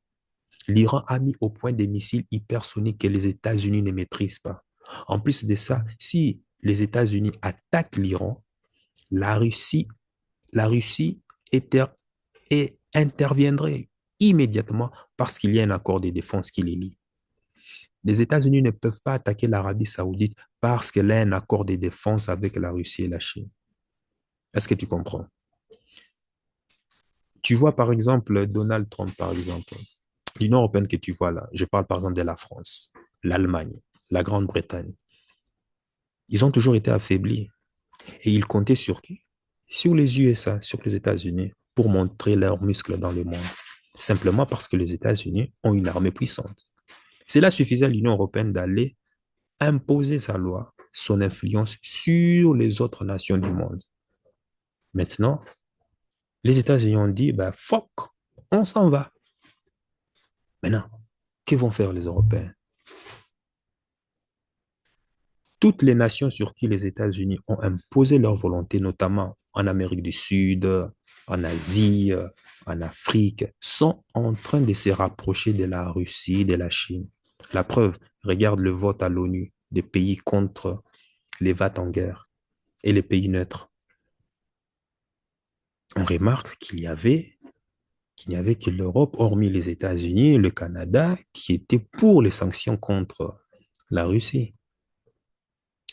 L'Iran a mis au point des missiles hypersoniques que les États-Unis ne maîtrisent pas. En plus de ça, si les États-Unis attaquent l'Iran, la Russie, interviendrait immédiatement parce qu'il y a un accord de défense qui les lie. Les États-Unis ne peuvent pas attaquer l'Arabie saoudite parce qu'elle a un accord de défense avec la Russie et la Chine. Est-ce que tu comprends? Tu vois par exemple Donald Trump, par exemple. L'Union européenne que tu vois là, je parle par exemple de la France, l'Allemagne, la Grande-Bretagne. Ils ont toujours été affaiblis. Et ils comptaient sur qui? Sur les USA, sur les États-Unis, pour montrer leurs muscles dans le monde. Simplement parce que les États-Unis ont une armée puissante. Cela suffisait à l'Union européenne d'aller imposer sa loi, son influence sur les autres nations du monde. Maintenant, les États-Unis ont dit, bah, fuck, on s'en va. Maintenant, que vont faire les Européens? Toutes les nations sur qui les États-Unis ont imposé leur volonté, notamment en Amérique du Sud, en Asie, en Afrique, sont en train de se rapprocher de la Russie, de la Chine. La preuve, regarde le vote à l'ONU des pays contre les vats en guerre et les pays neutres. On remarque qu'il n'y avait que l'Europe, hormis les États-Unis et le Canada, qui étaient pour les sanctions contre la Russie.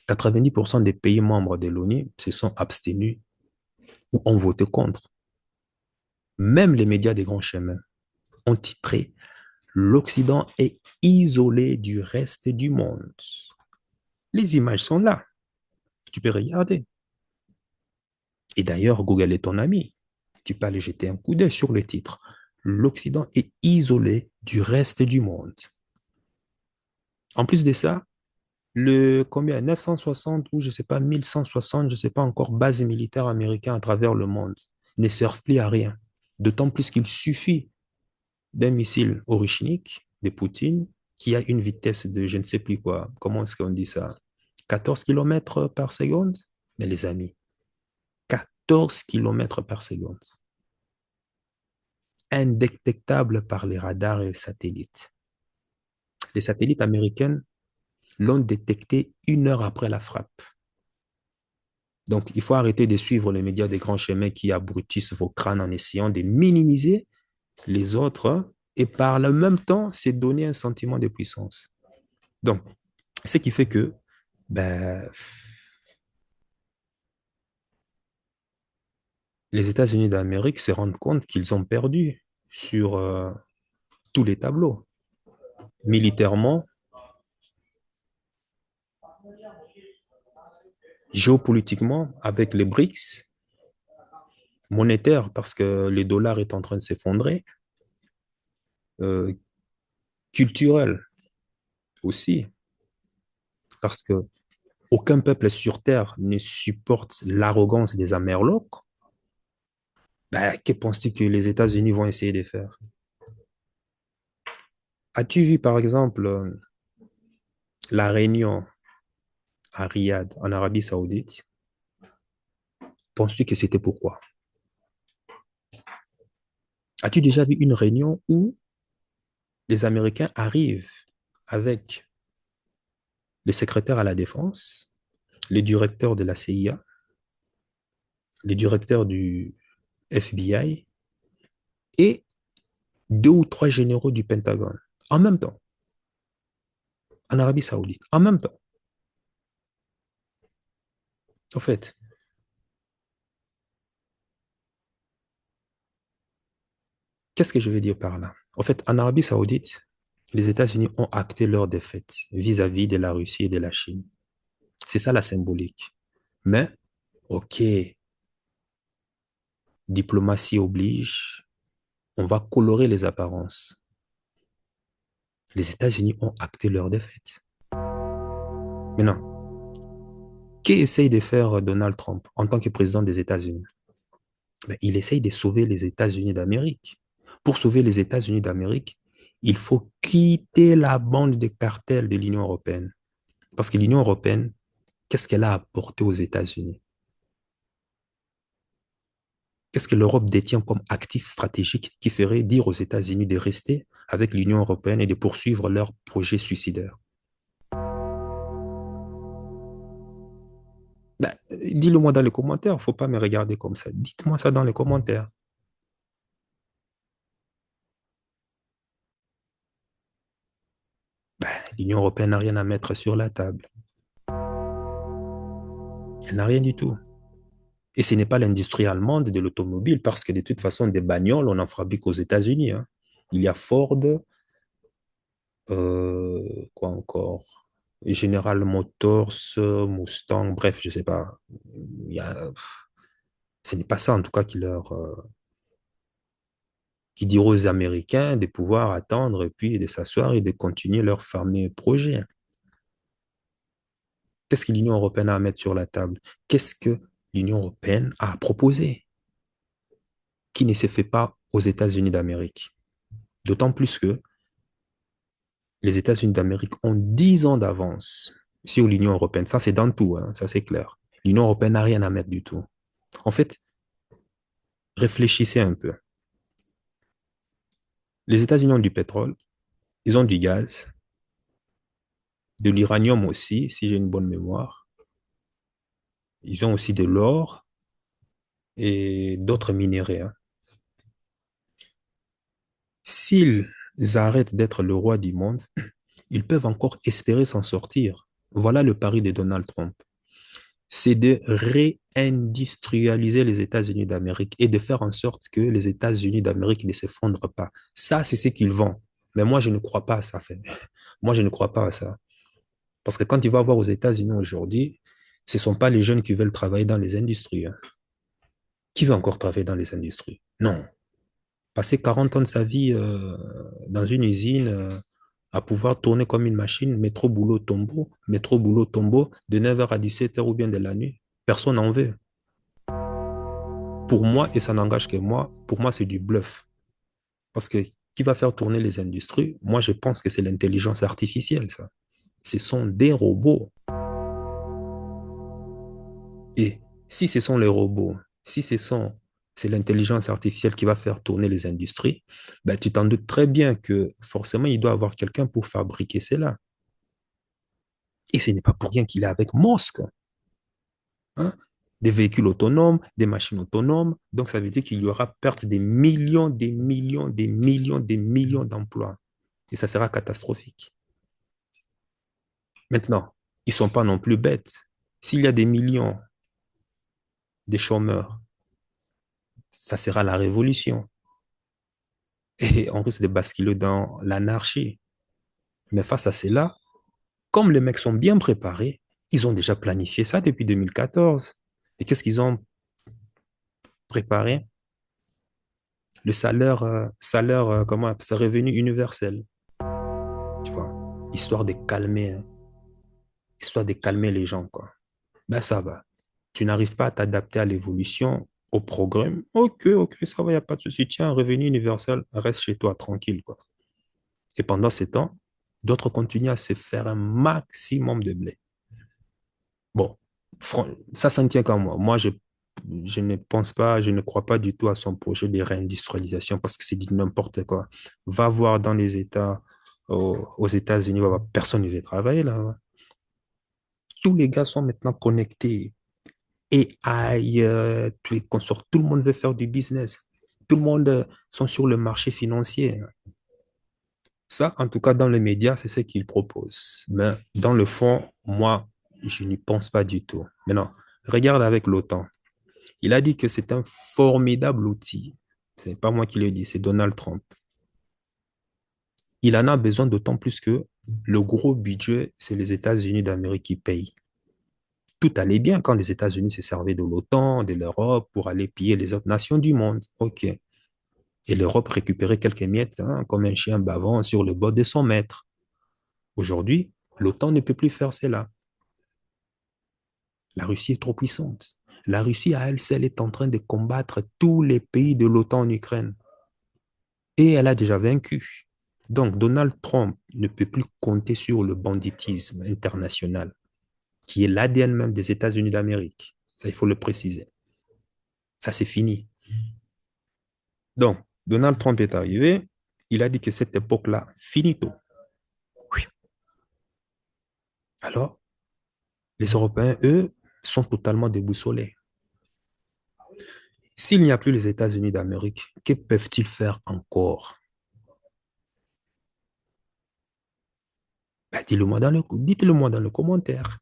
90% des pays membres de l'ONU se sont abstenus ou ont voté contre. Même les médias des grands chemins ont titré «L'Occident est isolé du reste du monde». Les images sont là. Tu peux regarder. Et d'ailleurs, Google est ton ami. Tu peux aller jeter un coup d'œil sur le titre. L'Occident est isolé du reste du monde. En plus de ça, le combien 960 ou je ne sais pas 1160, je ne sais pas encore, bases militaires américaines à travers le monde ne servent plus à rien. D'autant plus qu'il suffit d'un missile orichnique de Poutine qui a une vitesse de je ne sais plus quoi. Comment est-ce qu'on dit ça? 14 kilomètres par seconde? Mais les amis, 14 kilomètres par seconde. Indétectable par les radars et les satellites. Les satellites américains l'ont détecté 1 heure après la frappe. Donc, il faut arrêter de suivre les médias des grands chemins qui abrutissent vos crânes en essayant de minimiser les autres et par le même temps, c'est donner un sentiment de puissance. Donc, ce qui fait que ben, les États-Unis d'Amérique se rendent compte qu'ils ont perdu sur tous les tableaux. Militairement, géopolitiquement, avec les BRICS, monétaire, parce que le dollar est en train de s'effondrer, euh, culturel aussi, parce que aucun peuple sur Terre ne supporte l'arrogance des Amerlocs. Ben, que penses-tu que les États-Unis vont essayer de faire? As-tu vu, par exemple, la réunion à Riyad, en Arabie Saoudite? Penses-tu que c'était pourquoi? As-tu déjà vu une réunion où les Américains arrivent avec le secrétaire à la défense, le directeur de la CIA, le directeur du FBI et 2 ou 3 généraux du Pentagone en même temps, en Arabie Saoudite, en même temps. En fait, qu'est-ce que je veux dire par là? En fait, en Arabie Saoudite, les États-Unis ont acté leur défaite vis-à-vis de la Russie et de la Chine. C'est ça la symbolique. Mais, OK, diplomatie oblige, on va colorer les apparences. Les États-Unis ont acté leur défaite. Maintenant, qu'essaye de faire Donald Trump en tant que président des États-Unis? Ben, il essaye de sauver les États-Unis d'Amérique. Pour sauver les États-Unis d'Amérique, il faut quitter la bande de cartels de l'Union européenne. Parce que l'Union européenne, qu'est-ce qu'elle a apporté aux États-Unis? Qu'est-ce que l'Europe détient comme actif stratégique qui ferait dire aux États-Unis de rester avec l'Union européenne et de poursuivre leur projet suicidaire? Ben, dis-le moi dans les commentaires, il ne faut pas me regarder comme ça. Dites-moi ça dans les commentaires. Ben, l'Union européenne n'a rien à mettre sur la table. Elle n'a rien du tout. Et ce n'est pas l'industrie allemande de l'automobile, parce que de toute façon, des bagnoles, on en fabrique aux États-Unis. Hein. Il y a Ford, quoi encore? General Motors, Mustang, bref, je ne sais pas. Il y a, ce n'est pas ça, en tout cas, qui dit aux Américains de pouvoir attendre et puis de s'asseoir et de continuer leur fameux projet. Qu'est-ce que l'Union européenne a à mettre sur la table? Qu'est-ce que l'Union européenne a à proposer qui ne se fait pas aux États-Unis d'Amérique? D'autant plus que les États-Unis d'Amérique ont 10 ans d'avance sur l'Union européenne. Ça, c'est dans tout, hein, ça c'est clair. L'Union européenne n'a rien à mettre du tout. En fait, réfléchissez un peu. Les États-Unis ont du pétrole, ils ont du gaz, de l'uranium aussi, si j'ai une bonne mémoire. Ils ont aussi de l'or et d'autres minéraux. Hein. S'ils arrêtent d'être le roi du monde, ils peuvent encore espérer s'en sortir. Voilà le pari de Donald Trump. C'est de réindustrialiser les États-Unis d'Amérique et de faire en sorte que les États-Unis d'Amérique ne s'effondrent pas. Ça, c'est ce qu'ils vont. Mais moi, je ne crois pas à ça. Moi, je ne crois pas à ça. Parce que quand tu vas voir aux États-Unis aujourd'hui, ce ne sont pas les jeunes qui veulent travailler dans les industries. Hein. Qui veut encore travailler dans les industries? Non. Passer 40 ans de sa vie dans une usine à pouvoir tourner comme une machine, métro, boulot, tombeau, de 9h à 17h ou bien de la nuit, personne n'en veut. Pour moi, et ça n'engage que moi, pour moi, c'est du bluff. Parce que qui va faire tourner les industries? Moi, je pense que c'est l'intelligence artificielle, ça. Ce sont des robots. Et si ce sont les robots, si c'est l'intelligence artificielle qui va faire tourner les industries, ben, tu t'en doutes très bien que forcément, il doit y avoir quelqu'un pour fabriquer cela. Et ce n'est pas pour rien qu'il est avec Musk, hein. Des véhicules autonomes, des machines autonomes. Donc, ça veut dire qu'il y aura perte des millions, des millions, des millions, des millions d'emplois. Et ça sera catastrophique. Maintenant, ils ne sont pas non plus bêtes. S'il y a des millions de chômeurs, ça sera la révolution. Et on risque de basculer dans l'anarchie. Mais face à cela, comme les mecs sont bien préparés, ils ont déjà planifié ça depuis 2014. Et qu'est-ce qu'ils ont préparé? Le comment, c'est revenu universel, tu vois, histoire de calmer, hein, histoire de calmer les gens, quoi. Ben ça va. Tu n'arrives pas à t'adapter à l'évolution, au programme. Ok, ça va, il n'y a pas de souci. Tiens, revenu universel, reste chez toi, tranquille, quoi. Et pendant ces temps, d'autres continuent à se faire un maximum de blé. Bon, ça ne tient qu'à moi. Moi, je ne pense pas, je ne crois pas du tout à son projet de réindustrialisation parce que c'est du n'importe quoi. Va voir dans les États, aux États-Unis, va voir, personne ne veut travailler là. Tous les gars sont maintenant connectés. AI, tous les consorts, tout le monde veut faire du business. Tout le monde sont sur le marché financier. Ça, en tout cas, dans les médias, c'est ce qu'ils proposent. Mais dans le fond, moi, je n'y pense pas du tout. Maintenant, regarde avec l'OTAN. Il a dit que c'est un formidable outil. Ce n'est pas moi qui le dis, c'est Donald Trump. Il en a besoin d'autant plus que le gros budget, c'est les États-Unis d'Amérique qui payent. Tout allait bien quand les États-Unis se servaient de l'OTAN, de l'Europe pour aller piller les autres nations du monde. OK. Et l'Europe récupérait quelques miettes, hein, comme un chien bavant sur le bord de son maître. Aujourd'hui, l'OTAN ne peut plus faire cela. La Russie est trop puissante. La Russie, à elle seule, est en train de combattre tous les pays de l'OTAN en Ukraine. Et elle a déjà vaincu. Donc, Donald Trump ne peut plus compter sur le banditisme international, qui est l'ADN même des États-Unis d'Amérique. Ça, il faut le préciser. Ça, c'est fini. Donc, Donald Trump est arrivé. Il a dit que cette époque-là, finito. Oui. Alors, les Européens, eux, sont totalement déboussolés. S'il n'y a plus les États-Unis d'Amérique, que peuvent-ils faire encore? Ben, dites-le-moi dans le commentaire.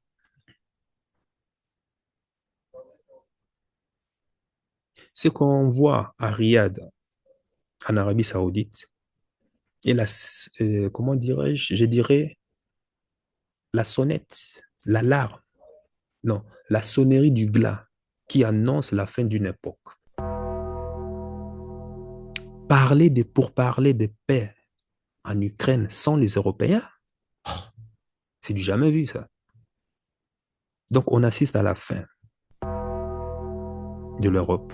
Ce qu'on voit à Riyad, en Arabie Saoudite, et comment dirais-je? Je dirais la sonnette, l'alarme, non, la sonnerie du glas qui annonce la fin d'une époque. Pour parler de paix en Ukraine sans les Européens, c'est du jamais vu, ça. Donc, on assiste à la fin de l'Europe.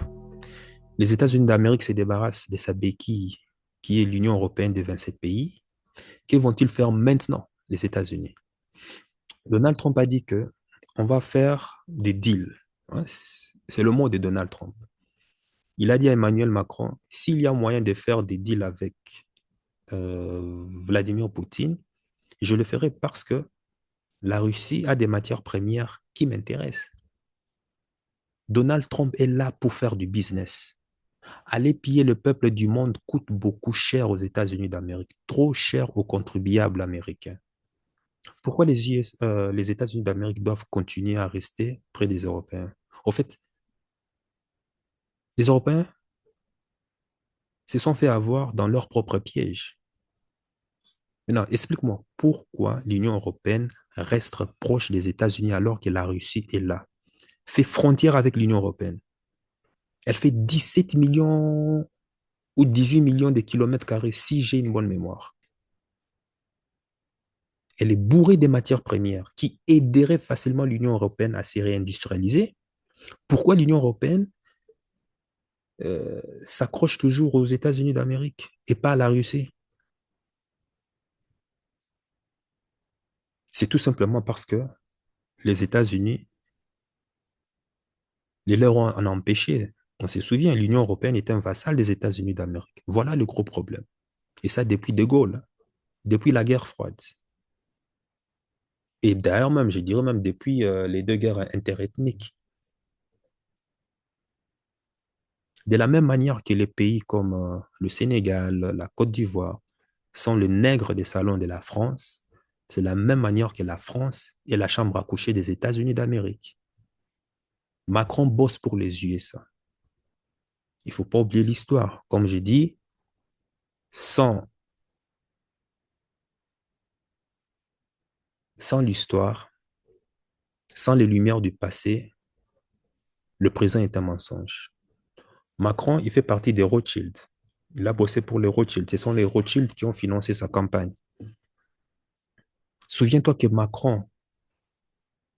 Les États-Unis d'Amérique se débarrassent de sa béquille, qui est l'Union européenne de 27 pays. Que vont-ils faire maintenant, les États-Unis? Donald Trump a dit que on va faire des deals. C'est le mot de Donald Trump. Il a dit à Emmanuel Macron, s'il y a moyen de faire des deals avec Vladimir Poutine, je le ferai parce que la Russie a des matières premières qui m'intéressent. Donald Trump est là pour faire du business. Aller piller le peuple du monde coûte beaucoup cher aux États-Unis d'Amérique, trop cher aux contribuables américains. Pourquoi les États-Unis d'Amérique doivent continuer à rester près des Européens? Au fait, les Européens se sont fait avoir dans leur propre piège. Maintenant, explique-moi pourquoi l'Union européenne reste proche des États-Unis alors que la Russie est là, fait frontière avec l'Union européenne. Elle fait 17 millions ou 18 millions de kilomètres carrés, si j'ai une bonne mémoire. Elle est bourrée de matières premières qui aideraient facilement l'Union européenne à se réindustrialiser. Pourquoi l'Union européenne s'accroche toujours aux États-Unis d'Amérique et pas à la Russie? C'est tout simplement parce que les États-Unis les leur ont empêché. On se souvient, l'Union européenne est un vassal des États-Unis d'Amérique. Voilà le gros problème. Et ça depuis De Gaulle, depuis la guerre froide. Et d'ailleurs même, je dirais même depuis les deux guerres interethniques. De la même manière que les pays comme le Sénégal, la Côte d'Ivoire sont le nègre des salons de la France, c'est la même manière que la France est la chambre à coucher des États-Unis d'Amérique. Macron bosse pour les USA. Il ne faut pas oublier l'histoire. Comme j'ai dit, sans, sans l'histoire, sans les lumières du passé, le présent est un mensonge. Macron, il fait partie des Rothschild. Il a bossé pour les Rothschild. Ce sont les Rothschild qui ont financé sa campagne. Souviens-toi que Macron,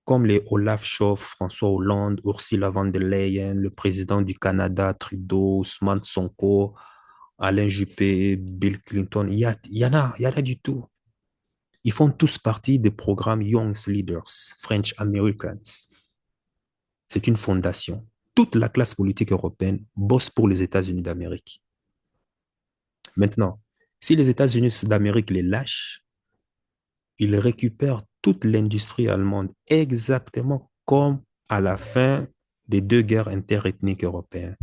comme les Olaf Scholz, François Hollande, Ursula von der Leyen, le président du Canada, Trudeau, Ousmane Sonko, Alain Juppé, Bill Clinton, il y en a du tout. Ils font tous partie des programmes Young Leaders, French Americans. C'est une fondation. Toute la classe politique européenne bosse pour les États-Unis d'Amérique. Maintenant, si les États-Unis d'Amérique les lâchent, ils récupèrent toute l'industrie allemande exactement comme à la fin des deux guerres interethniques européennes.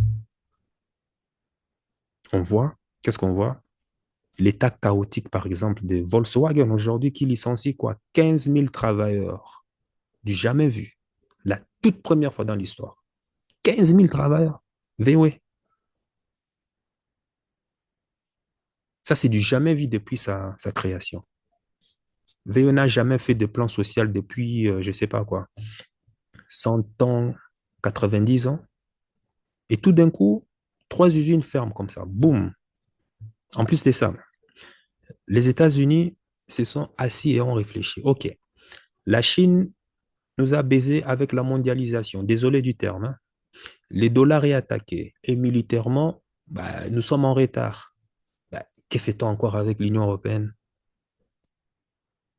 On voit, qu'est-ce qu'on voit? L'état chaotique, par exemple, de Volkswagen aujourd'hui qui licencie quoi? 15 000 travailleurs. Du jamais vu. La toute première fois dans l'histoire. 15 000 travailleurs. VW. Ça, c'est du jamais vu depuis sa création. VW n'a jamais fait de plan social depuis, je ne sais pas quoi, 100 ans, 90 ans. Et tout d'un coup, 3 usines ferment comme ça. Boum. En plus de ça, les États-Unis se sont assis et ont réfléchi. OK, la Chine nous a baisé avec la mondialisation. Désolé du terme. Hein. Les dollars est attaqué. Et militairement, bah, nous sommes en retard. Bah, que fait-on encore avec l'Union européenne?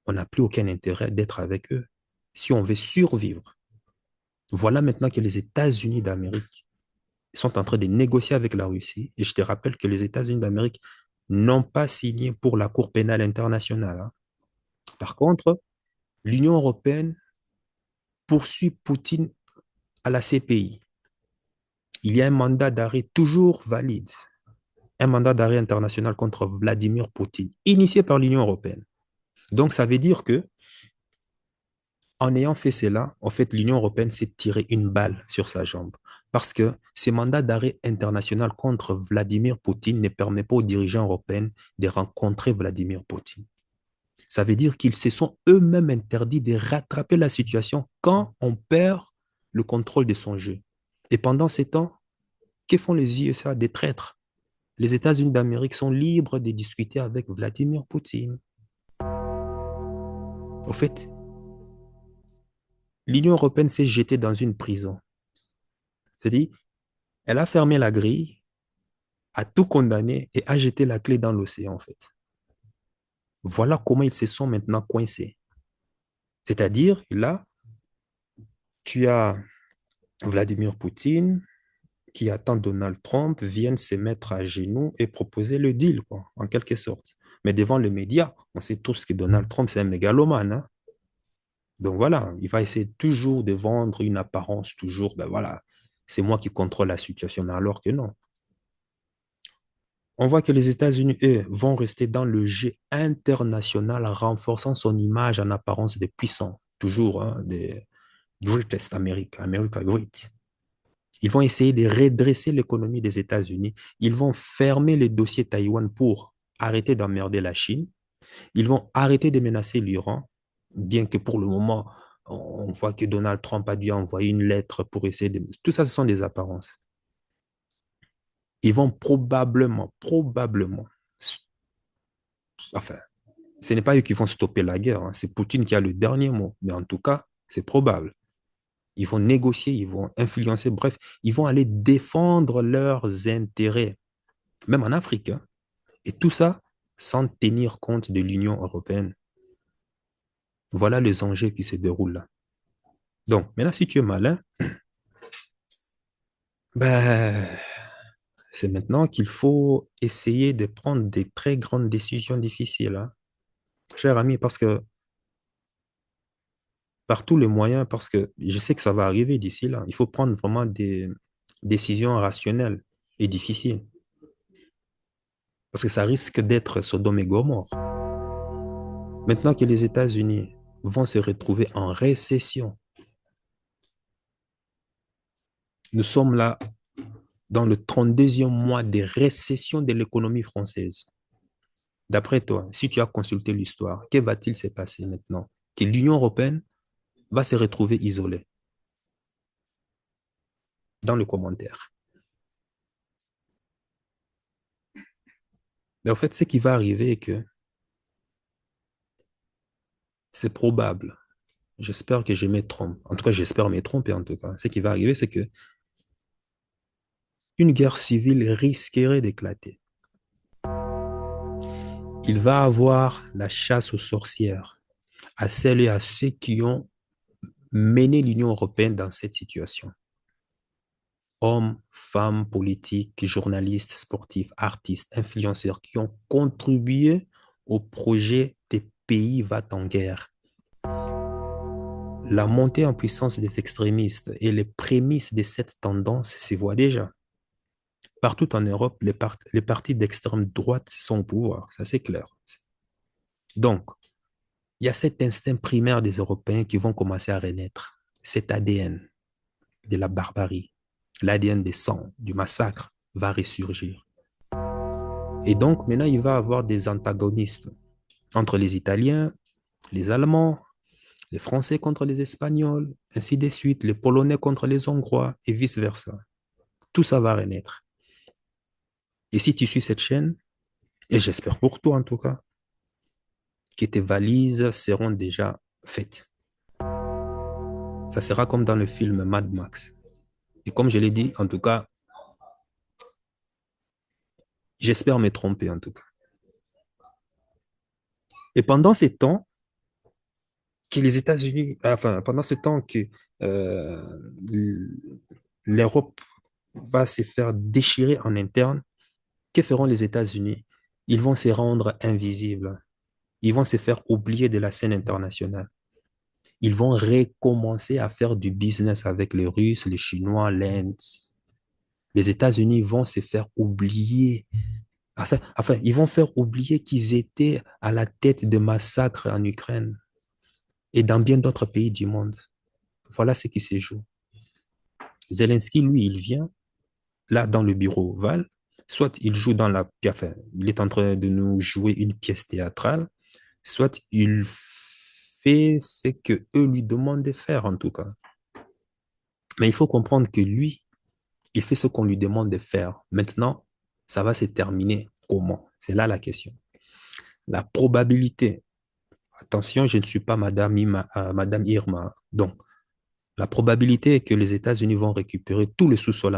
On n'a plus aucun intérêt d'être avec eux si on veut survivre. Voilà maintenant que les États-Unis d'Amérique sont en train de négocier avec la Russie. Et je te rappelle que les États-Unis d'Amérique n'ont pas signé pour la Cour pénale internationale. Hein. Par contre, l'Union européenne poursuit Poutine à la CPI. Il y a un mandat d'arrêt toujours valide, un mandat d'arrêt international contre Vladimir Poutine, initié par l'Union européenne. Donc, ça veut dire que en ayant fait cela, en fait, l'Union européenne s'est tiré une balle sur sa jambe. Parce que ces mandats d'arrêt international contre Vladimir Poutine ne permettent pas aux dirigeants européens de rencontrer Vladimir Poutine. Ça veut dire qu'ils se sont eux-mêmes interdits de rattraper la situation quand on perd le contrôle de son jeu. Et pendant ces temps, que font les USA? Des traîtres. Les États-Unis d'Amérique sont libres de discuter avec Vladimir Poutine. Au fait, l'Union européenne s'est jetée dans une prison. C'est-à-dire, elle a fermé la grille, a tout condamné et a jeté la clé dans l'océan, en fait. Voilà comment ils se sont maintenant coincés. C'est-à-dire, là, tu as Vladimir Poutine qui attend Donald Trump vienne se mettre à genoux et proposer le deal, quoi, en quelque sorte. Mais devant les médias, on sait tous que Donald Trump, c'est un mégalomane. Hein? Donc voilà, il va essayer toujours de vendre une apparence, toujours, ben voilà, c'est moi qui contrôle la situation, mais alors que non. On voit que les États-Unis, eux, vont rester dans le jeu international en renforçant son image en apparence de puissant, toujours, hein, des Greatest America, America Great. Ils vont essayer de redresser l'économie des États-Unis. Ils vont fermer les dossiers Taïwan pour arrêter d'emmerder la Chine. Ils vont arrêter de menacer l'Iran, bien que pour le moment, on voit que Donald Trump a dû envoyer une lettre pour essayer de... Tout ça, ce sont des apparences. ils vont probablement, enfin, ce n'est pas eux qui vont stopper la guerre, hein. C'est Poutine qui a le dernier mot. Mais en tout cas, c'est probable. Ils vont négocier, ils vont influencer, bref, ils vont aller défendre leurs intérêts, même en Afrique, hein. Et tout ça sans tenir compte de l'Union européenne. Voilà les enjeux qui se déroulent là. Donc, maintenant, si tu es malin, ben, c'est maintenant qu'il faut essayer de prendre des très grandes décisions difficiles, hein, cher ami, parce que par tous les moyens, parce que je sais que ça va arriver d'ici là, il faut prendre vraiment des décisions rationnelles et difficiles, parce que ça risque d'être Sodome et Gomorrhe. Maintenant que les États-Unis vont se retrouver en récession, nous sommes là dans le 32e mois de récession de l'économie française. D'après toi, si tu as consulté l'histoire, que va-t-il se passer maintenant? Que l'Union européenne va se retrouver isolée? Dans le commentaire. Mais en fait, ce qui va arriver est que c'est probable. J'espère que je me trompe. En tout cas, j'espère me tromper en tout cas. Ce qui va arriver, c'est que une guerre civile risquerait d'éclater. Il va avoir la chasse aux sorcières, à celles et à ceux qui ont mené l'Union européenne dans cette situation. Hommes, femmes, politiques, journalistes, sportifs, artistes, influenceurs qui ont contribué au projet des pays va en guerre. La montée en puissance des extrémistes et les prémices de cette tendance se voient déjà. Partout en Europe, les partis d'extrême droite sont au pouvoir, ça c'est clair. Donc, il y a cet instinct primaire des Européens qui vont commencer à renaître, cet ADN de la barbarie, l'ADN des sangs, du massacre va ressurgir. Et donc, maintenant, il va y avoir des antagonistes entre les Italiens, les Allemands, les Français contre les Espagnols, ainsi de suite, les Polonais contre les Hongrois et vice-versa. Tout ça va renaître. Et si tu suis cette chaîne, et j'espère pour toi en tout cas, que tes valises seront déjà faites. Ça sera comme dans le film Mad Max. Et comme je l'ai dit, en tout cas, j'espère me tromper en tout cas. Et pendant ces temps, que les États-Unis, enfin, pendant ce temps que l'Europe va se faire déchirer en interne, que feront les États-Unis? Ils vont se rendre invisibles. Ils vont se faire oublier de la scène internationale. Ils vont recommencer à faire du business avec les Russes, les Chinois, l'Inde. Les États-Unis vont se faire oublier. Enfin, ils vont faire oublier qu'ils étaient à la tête de massacres en Ukraine et dans bien d'autres pays du monde. Voilà ce qui se joue. Zelensky, lui, il vient là dans le bureau Val, soit il joue dans la pièce, enfin, il est en train de nous jouer une pièce théâtrale, soit il fait ce que eux lui demandent de faire en tout cas. Mais il faut comprendre que lui, il fait ce qu'on lui demande de faire. Maintenant, ça va se terminer comment? C'est là la question. La probabilité, attention, je ne suis pas Madame Irma, donc la probabilité est que les États-Unis vont récupérer tout le sous-sol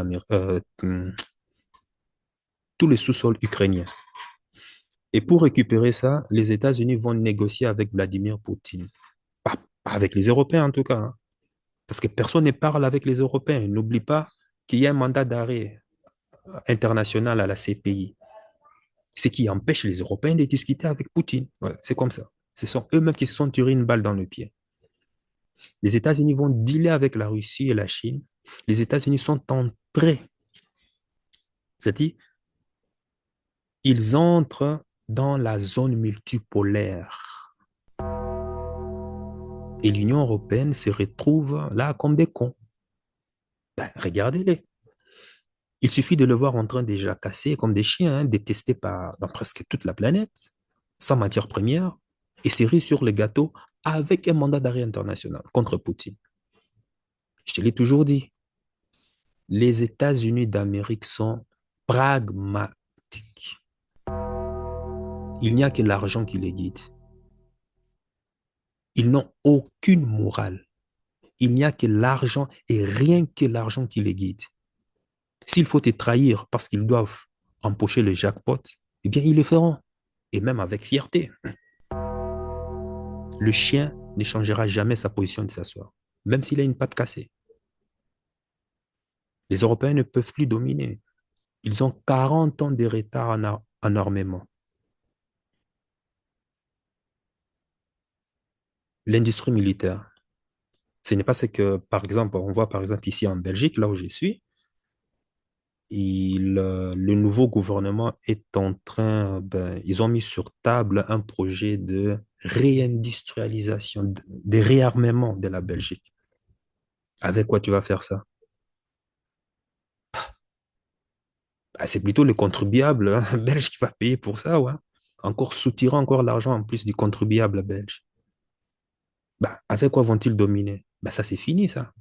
ukrainien. Et pour récupérer ça, les États-Unis vont négocier avec Vladimir Poutine. Pas avec les Européens en tout cas, hein, parce que personne ne parle avec les Européens. N'oublie pas qu'il y a un mandat d'arrêt international à la CPI, ce qui empêche les Européens de discuter avec Poutine. Voilà, c'est comme ça. Ce sont eux-mêmes qui se sont tirés une balle dans le pied. Les États-Unis vont dealer avec la Russie et la Chine. Les États-Unis sont entrés, c'est-à-dire, ils entrent dans la zone multipolaire. Et l'Union européenne se retrouve là comme des cons. Ben, regardez-les. Il suffit de le voir en train de jacasser comme des chiens, hein, détestés dans presque toute la planète, sans matière première, et serrer sur le gâteau avec un mandat d'arrêt international contre Poutine. Je te l'ai toujours dit, les États-Unis d'Amérique sont pragmatiques. Il n'y a que l'argent qui les guide. Ils n'ont aucune morale. Il n'y a que l'argent et rien que l'argent qui les guide. S'il faut te trahir parce qu'ils doivent empocher le jackpot, eh bien, ils le feront. Et même avec fierté. Le chien ne changera jamais sa position de s'asseoir, même s'il a une patte cassée. Les Européens ne peuvent plus dominer. Ils ont 40 ans de retard en armement. L'industrie militaire, ce n'est pas ce que, par exemple, on voit par exemple ici en Belgique, là où je suis, le nouveau gouvernement est en train, ils ont mis sur table un projet de réindustrialisation, de réarmement de la Belgique. Avec quoi tu vas faire ça? C'est plutôt le contribuable belge qui va payer pour ça, ouais. Encore soutirant encore l'argent en plus du contribuable belge. Avec quoi vont-ils dominer? Ça, c'est fini, ça.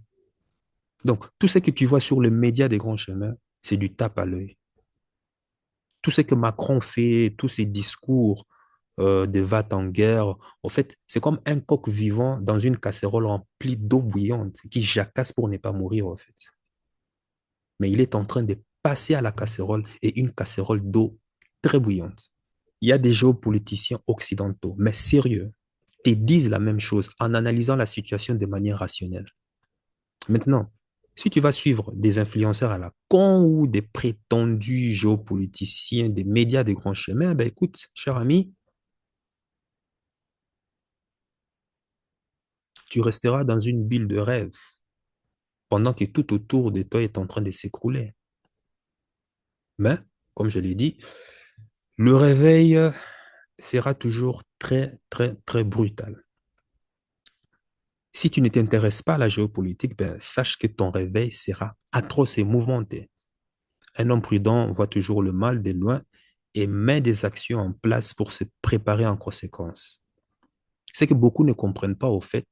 Donc, tout ce que tu vois sur les médias des grands chemins, c'est du tape à l'œil. Tout ce que Macron fait, tous ses discours de va-t-en-guerre, en fait, c'est comme un coq vivant dans une casserole remplie d'eau bouillante qui jacasse pour ne pas mourir, en fait. Mais il est en train de passer à la casserole et une casserole d'eau très bouillante. Il y a des géopoliticiens occidentaux, mais sérieux, qui disent la même chose en analysant la situation de manière rationnelle. Maintenant, si tu vas suivre des influenceurs à la con ou des prétendus géopoliticiens des médias des grands chemins, écoute, cher ami, tu resteras dans une bulle de rêve pendant que tout autour de toi est en train de s'écrouler. Mais, comme je l'ai dit, le réveil sera toujours très, très, très brutal. Si tu ne t'intéresses pas à la géopolitique, sache que ton réveil sera atroce et mouvementé. Un homme prudent voit toujours le mal de loin et met des actions en place pour se préparer en conséquence. C'est que beaucoup ne comprennent pas au fait.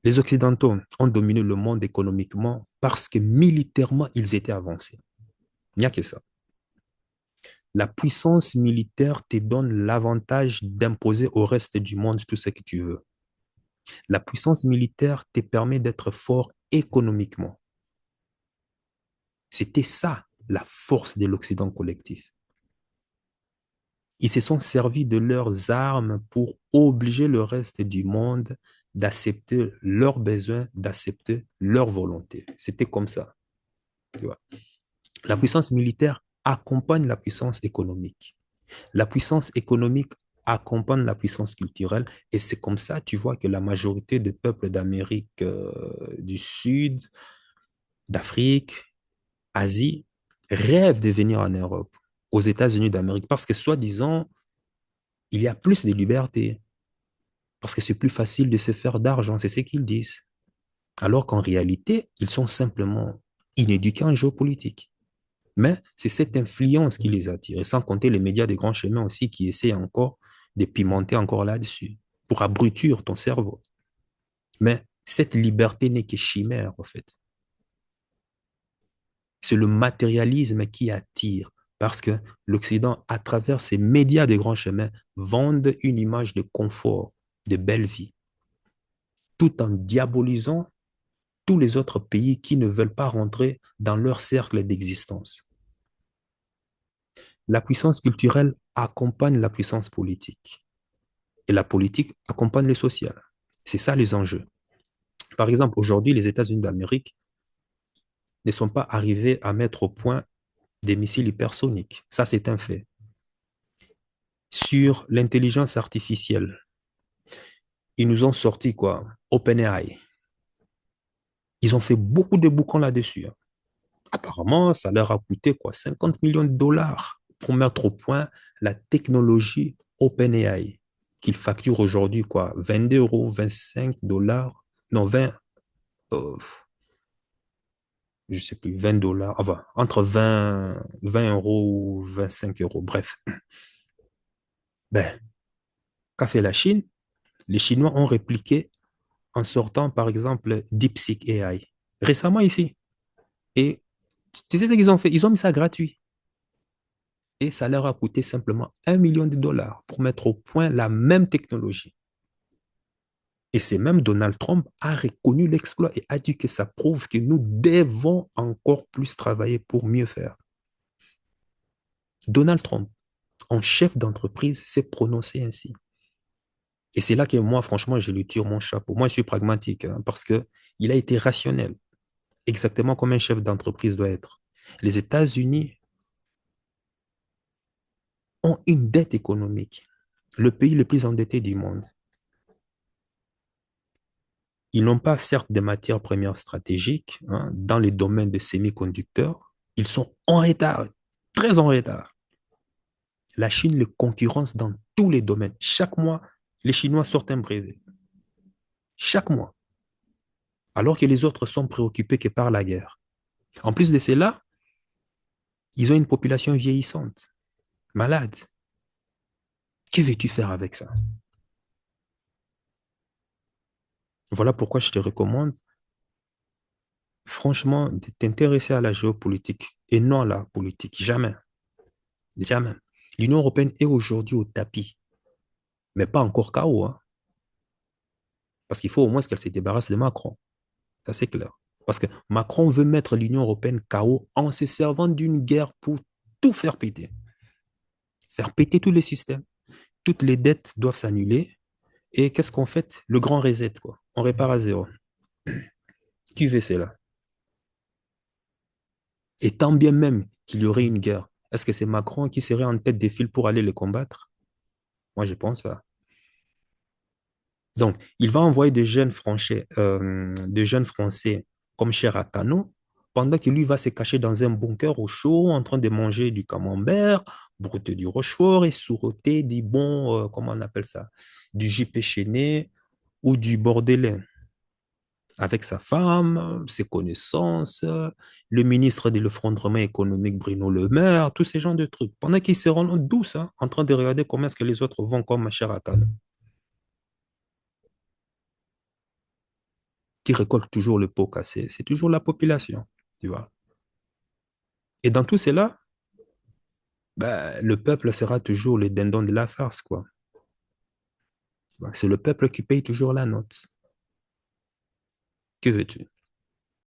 Les Occidentaux ont dominé le monde économiquement parce que militairement, ils étaient avancés. Il n'y a que ça. La puissance militaire te donne l'avantage d'imposer au reste du monde tout ce que tu veux. La puissance militaire te permet d'être fort économiquement. C'était ça, la force de l'Occident collectif. Ils se sont servis de leurs armes pour obliger le reste du monde d'accepter leurs besoins, d'accepter leur volonté. C'était comme ça. Tu vois. La puissance militaire accompagne la puissance économique. La puissance économique accompagne la puissance culturelle et c'est comme ça, tu vois, que la majorité des peuples d'Amérique du Sud, d'Afrique, Asie, rêvent de venir en Europe, aux États-Unis d'Amérique, parce que soi-disant, il y a plus de liberté, parce que c'est plus facile de se faire d'argent, c'est ce qu'ils disent. Alors qu'en réalité, ils sont simplement inéduqués en géopolitique. Mais c'est cette influence qui les attire, et sans compter les médias des grands chemins aussi qui essaient encore de pimenter encore là-dessus, pour abrutir ton cerveau. Mais cette liberté n'est que chimère, en fait. C'est le matérialisme qui attire, parce que l'Occident, à travers ses médias des grands chemins, vendent une image de confort, de belle vie, tout en diabolisant tous les autres pays qui ne veulent pas rentrer dans leur cercle d'existence. La puissance culturelle accompagne la puissance politique et la politique accompagne le social. C'est ça les enjeux. Par exemple, aujourd'hui, les États-Unis d'Amérique ne sont pas arrivés à mettre au point des missiles hypersoniques. Ça, c'est un fait. Sur l'intelligence artificielle, ils nous ont sorti quoi? OpenAI. Ils ont fait beaucoup de boucans là-dessus. Apparemment, ça leur a coûté quoi? 50 millions de dollars pour mettre au point la technologie OpenAI, qu'ils facturent aujourd'hui quoi? 22 euros, 25 dollars, non, 20, je ne sais plus, 20 dollars, enfin, entre 20 euros ou 25 euros, bref. Qu'a fait la Chine? Les Chinois ont répliqué en sortant, par exemple, DeepSeek AI. Récemment ici. Et tu sais ce qu'ils ont fait? Ils ont mis ça gratuit. Et ça leur a coûté simplement 1 million de dollars pour mettre au point la même technologie. Et c'est même Donald Trump a reconnu l'exploit et a dit que ça prouve que nous devons encore plus travailler pour mieux faire. Donald Trump, en chef d'entreprise, s'est prononcé ainsi. Et c'est là que moi, franchement, je lui tire mon chapeau. Moi, je suis pragmatique hein, parce qu'il a été rationnel, exactement comme un chef d'entreprise doit être. Les États-Unis ont une dette économique, le pays le plus endetté du monde. Ils n'ont pas, certes, des matières premières stratégiques hein, dans les domaines des semi-conducteurs. Ils sont en retard, très en retard. La Chine les concurrence dans tous les domaines. Chaque mois, les Chinois sortent un brevet. Chaque mois. Alors que les autres sont préoccupés que par la guerre. En plus de cela, ils ont une population vieillissante, malade. Que veux-tu faire avec ça? Voilà pourquoi je te recommande, franchement, de t'intéresser à la géopolitique et non à la politique. Jamais. Jamais. L'Union européenne est aujourd'hui au tapis, mais pas encore KO, hein, parce qu'il faut au moins qu'elle se débarrasse de Macron. Ça, c'est clair. Parce que Macron veut mettre l'Union européenne KO en se servant d'une guerre pour tout faire péter. Faire péter tous les systèmes. Toutes les dettes doivent s'annuler. Et qu'est-ce qu'on fait? Le grand reset, quoi. On répare à zéro. Qui veut cela? Et tant bien même qu'il y aurait une guerre, est-ce que c'est Macron qui serait en tête des files pour aller les combattre? Moi, je pense pas. Donc, il va envoyer des jeunes Français comme cher à Kano, pendant que lui va se cacher dans un bunker au chaud, en train de manger du camembert, brouter du rochefort et souroter du bon, comment on appelle ça, du JP Chéné ou du bordelais, avec sa femme, ses connaissances, le ministre de l'effondrement économique Bruno Le Maire, tous ces genres de trucs, pendant qu'ils seront douces, hein, en train de regarder comment est-ce que les autres vont comme cher à Kano. Qui récolte toujours le pot cassé, c'est toujours la population, tu vois. Et dans tout cela, ben, le peuple sera toujours le dindon de la farce, quoi. C'est le peuple qui paye toujours la note. Que veux-tu?